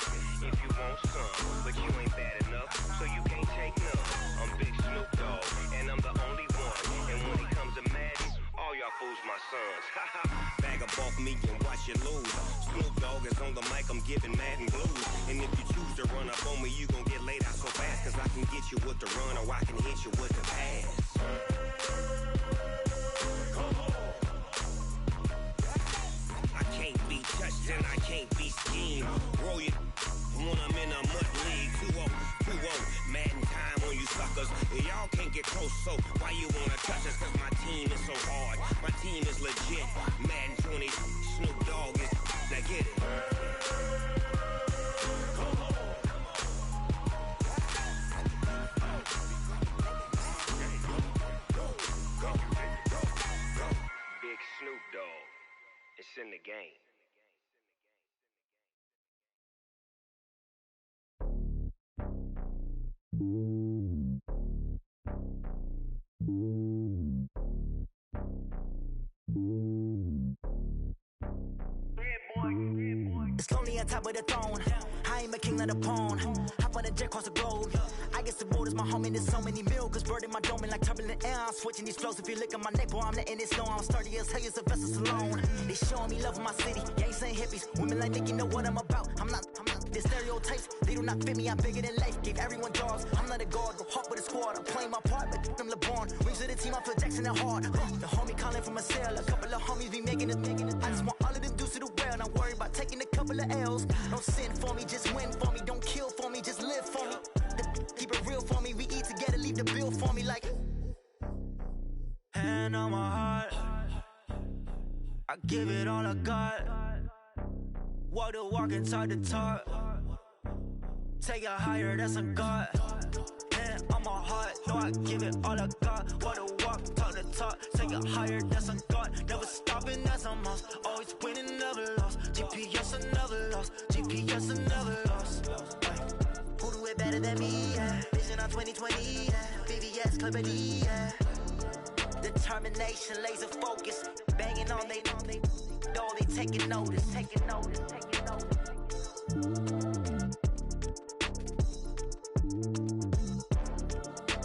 if you want some, but you ain't bad enough, so you can't take none. I'm Big Snoop Dogg, and I'm the only one. And when it comes to Madden, all y'all fools my sons. Haha, bag up off me and watch you lose. Snoop Dogg is on the mic, I'm giving Madden blues. And if you choose to run up on me, you gon' get laid out so fast, cause I can get you with the run or I can hit you with the pass. I can't be touched and I can't be schemed. Roll you when I'm in a mud league. 2-0, Madden time on you suckers. Y'all can't get close, so why you wanna touch us? Cause my team is so hard, my team is legit. Madden 20, Snoop Dogg is, now get it. Big Snoop Dogg, it's in the game. It's lonely on top of the throne. I ain't a king, not a pawn. Hop on a jet across the globe. I guess the world is my home and there's so many milkers burning my dome like turbulent air. I'm switching these flows. If you look at my neck, boy, I'm letting it slow. I'm sturdy as hell, a vessel alone. They showing me love in my city. Gangs ain't hippies. Women like think you know what I'm about. I'm not. The stereotypes, they do not fit me. I'm bigger than life. Gave everyone jobs. I'm not a guard. Go hard with a squad. I'm playing my part, but them LeBron. Rings to the team. I feel Jackson and hard. The homie calling from a cell. A couple of homies be making it. I just want all of them dudes to do well. Not worry about taking a couple of L's. Don't sin for me, just win for me. Don't kill for me, just live for me. Keep it real for me. We eat together, leave the bill for me like. Hand on my heart, I give it all I got. Walk the walk and talk the talk. Take it higher, that's a God. Hand on my heart, no, I give it all I got. Walk the walk, talk the talk. Take it higher, that's a God. Never stopping, that's a must. Always winning, never lost. GPS, I never lost. GPS, I never lost. Who do it better than me? Yeah. Vision on 2020. Yeah. VVS, Clippity. Yeah. Determination, laser focus. Banging on they taking notice. Taking notice.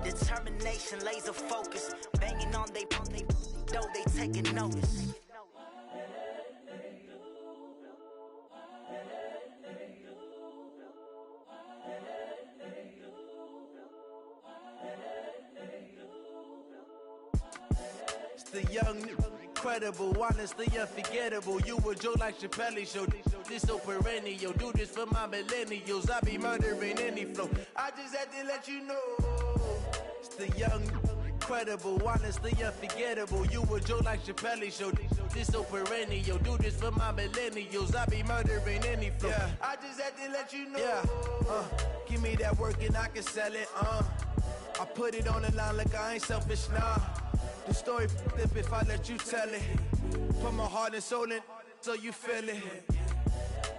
Determination, laser focus. Banging on they taking notice. It's the young, incredible, honestly unforgettable. You a joke like Chappelle Show. This so perennial. Do this for my millennials. I be murdering any flow. I just had to let you know. It's the young, incredible, honestly unforgettable. You a joke like Chappelle Show. This so perennial. Do this for my millennials. I be murdering any flow. Yeah. I just had to let you know. Yeah. Give me that work and I can sell it. I put it on the line like I ain't selfish, nah. The story flip if I let you tell it. Put my heart and soul in so you feel it.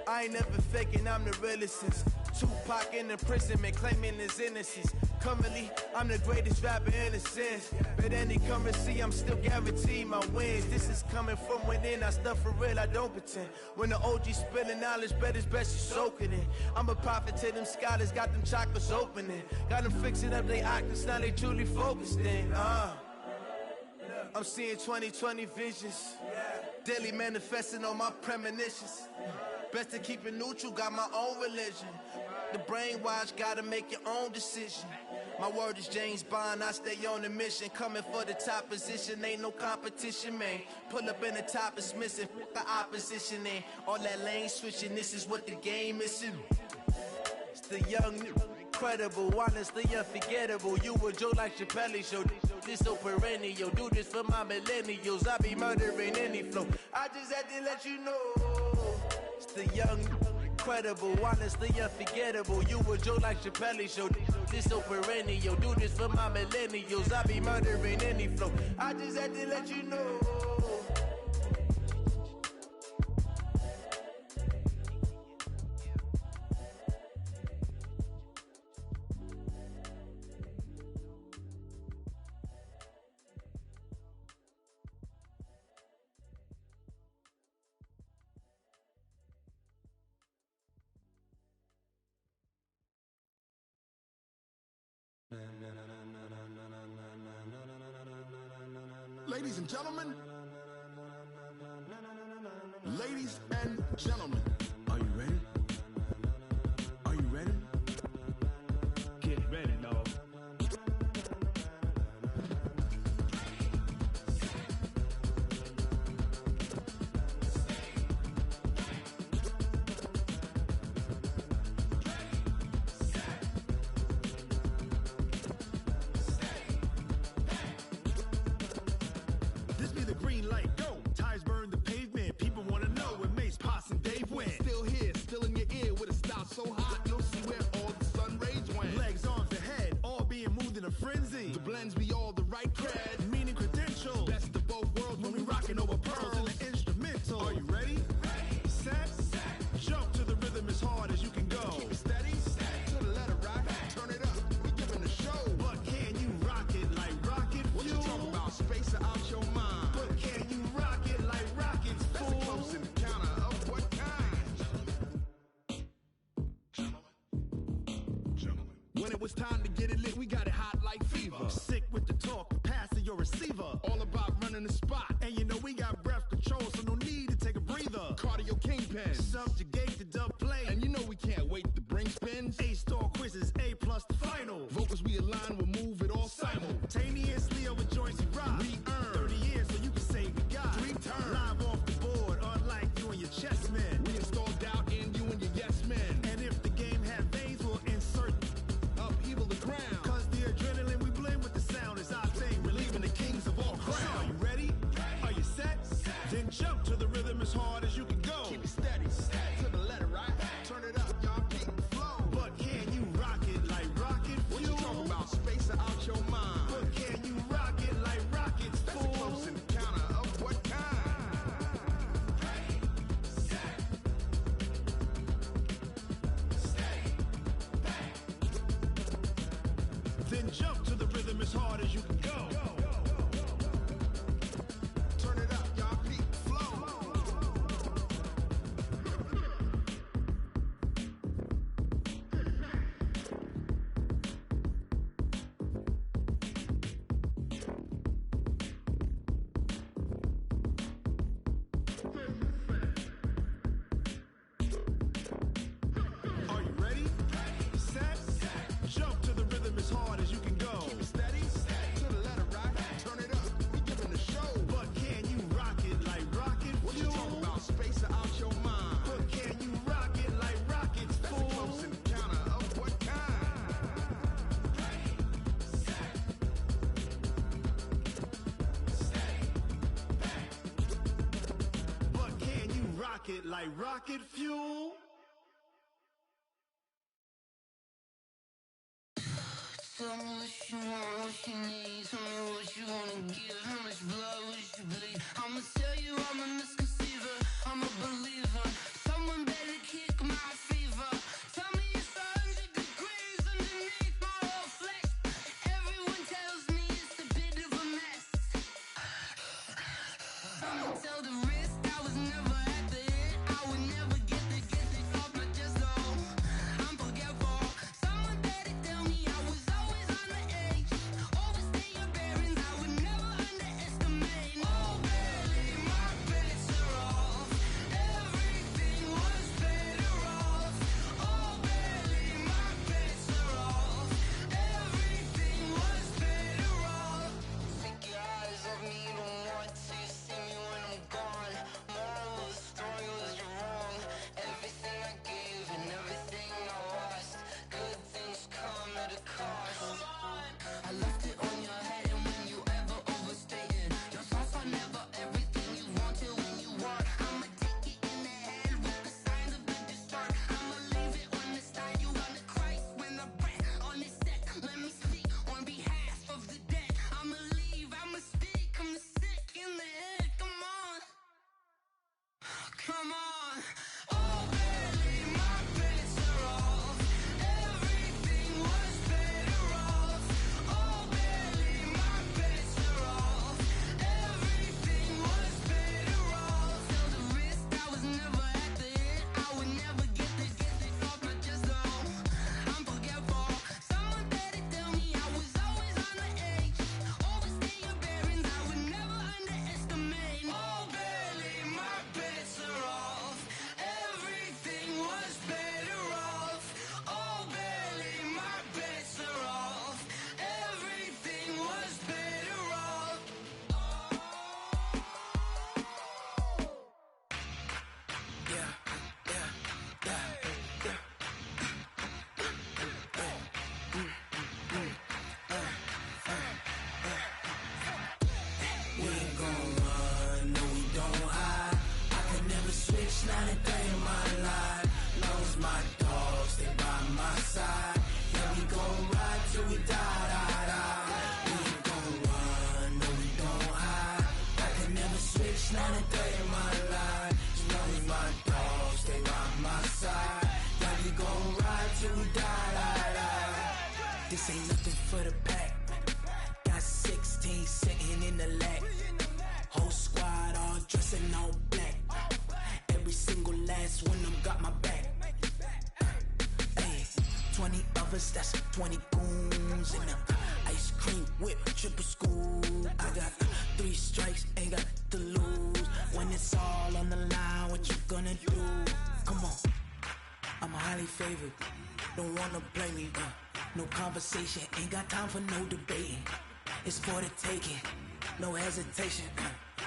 I ain't never faking, I'm the realest since Tupac in imprisonment, claiming his innocence. Currently, I'm the greatest rapper in a sense. But any currency, I'm still guaranteed my wins. This is coming from within, I stuff for real, I don't pretend. When the OG spilling knowledge, bet it's best you soak it in. I'm a prophet to them scholars, got them chakras opening. Got them fixing up they octaves, now they truly focused in. I'm seeing 2020 visions. Daily manifesting on my premonitions. Best to keep it neutral, got my own religion. The brainwash, gotta make your own decision. My word is James Bond, I stay on the mission. Coming for the top position, ain't no competition, man. Pull up in the top, it's missing, the opposition ain't. All that lane switching, this is what the game is. It's the young, incredible, honestly unforgettable. You a Joe like Chappelle show. This so perennial, do this for my millennials. I be murdering any flow. I just had to let you know. It's the young, incredible, honestly unforgettable. You a Joe like Chappelle show. This so perennial, do this for my millennials. I be murdering any flow. I just had to let you know. Ladies and gentlemen, ladies and gentlemen, are you ready? Are you ready? Get ready, dog. This be the green light, go. Tires burn the pavement. People wanna know where Mace, Poss, and Dave went. Still here, still in your ear with a style so hot, you'll see where all the sun rays went. Legs, arms, and head, all being moved in a frenzy. The blends be all the right cred, meaning credentials. Best of both worlds when we rockin' over pearls in the instrumental. Are you ready? Set, jump to the rhythm as hard as you can go. Keep it steady, to the letter right. Turn it up, we giving the show. But can you rock it like rocket fuel? What you talking about? Space out your mind. But can you rock it like rockets, fool? That's a close encounter of what kind? When it was time to get it lit, we got it hot like fever. Sick with the talk, pass to your receiver. All about running the spot. And you know we got breath control, so no need to take a breather. Cardio kingpin, subjugate the dub play. And you know we can't wait to bring spins. A-star quizzes, A+ the final. Vocals we align, we'll move it all simultaneously over joints we rock. We earn 30 years, so you can say we got 3 turns. Live off the board, unlike you and your chess men. We install doubt in you and your yes men. And if the game had veins, we'll insert upheaval the ground. Cause the adrenaline we blend with the sound is our thing, relieving the kings of all crowns. So are you ready? Are you set? Then jump to the rhythm as hard as you can go. Keep it steady, to the letter right. Turn it up, y'all keep the flow. But can you rock it like rocket fuel? What you talking about? Space out your mind. But can you rock it like rockets, fool? That's a close encounter of what kind? Then jump to the rhythm as hard as you can go. Turn it up, y'all peak flow. Are you ready? Set, jump to the rhythm as hard as you can go. Keep it steady, to the letter right. Turn it up, we giving the show. But can you rock it like rocket fuel? What you talking about? Space out your mind. But can you rock it like rockets, fool? That's a close encounter of what kind? But can you rock it like rocket fuel? Tell me what you want, what you need. Tell me what you wanna give. How much blood would you bleed? I'ma tell you I'm a misconceiver. I'm a believer. Someone better kick my fever. Tell me it's all till we die. This ain't nothing for the pack. Got 16 sitting in the lag. Whole squad all dressing all black. Every single last one of them got my back. Hey, 20 of us, that's 20 goons in the ice cream whip, triple scoop. I got 3 strikes, ain't got to lose. When it's all on the line, what you gonna do? Come on, I'm highly favored. Don't wanna play me, no conversation, ain't got time for no debating. It's for the taking, no hesitation.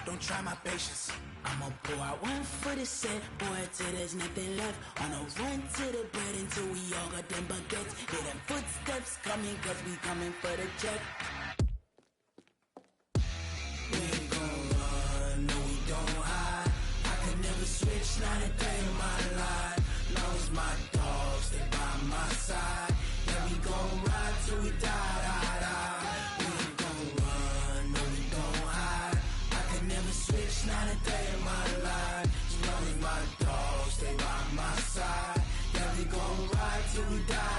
Don't try my patience. I'ma pour out one for the set, boy, till there's nothing left. On a run to the bread until we all got them baguettes. Hear them footsteps coming, cause we coming for the check. We ain't gon' run, no we don't hide. I could never switch, not a day in my life. Long as my dogs stay by my side. Yeah, we gon' ride till we die. We ain't gon' run, no we don't hide. I could never switch, not a day in my life. As long as my dogs stay by my side. Yeah, we gon' ride till we die.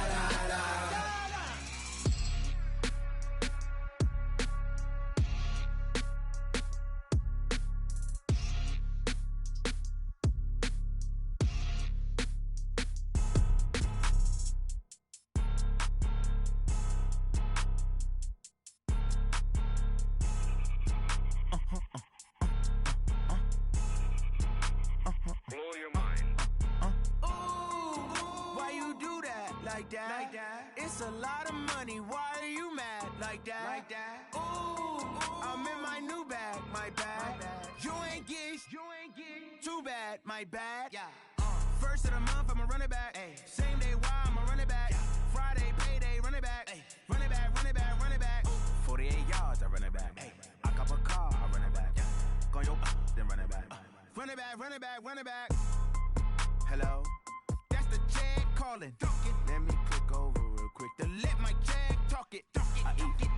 Blow your mind. Why you do that? Like that? It's a lot of money. Why are you mad? Like that? Ooh, I'm in my new bag. My bad. You ain't get too bad. My bad. Yeah. First of the month, I'ma run it back. Ay. Same day, why I'ma run it back. Friday, payday, run it back. Ay. Run it back, run it back, run it back. 48 yards, I run it back. Ay. I cop a car, I run it back. Go your then run it back. Run it back, run it back, run it back. Hello? That's the Jag calling. Let me click over real quick to let my Jag talk it. I eat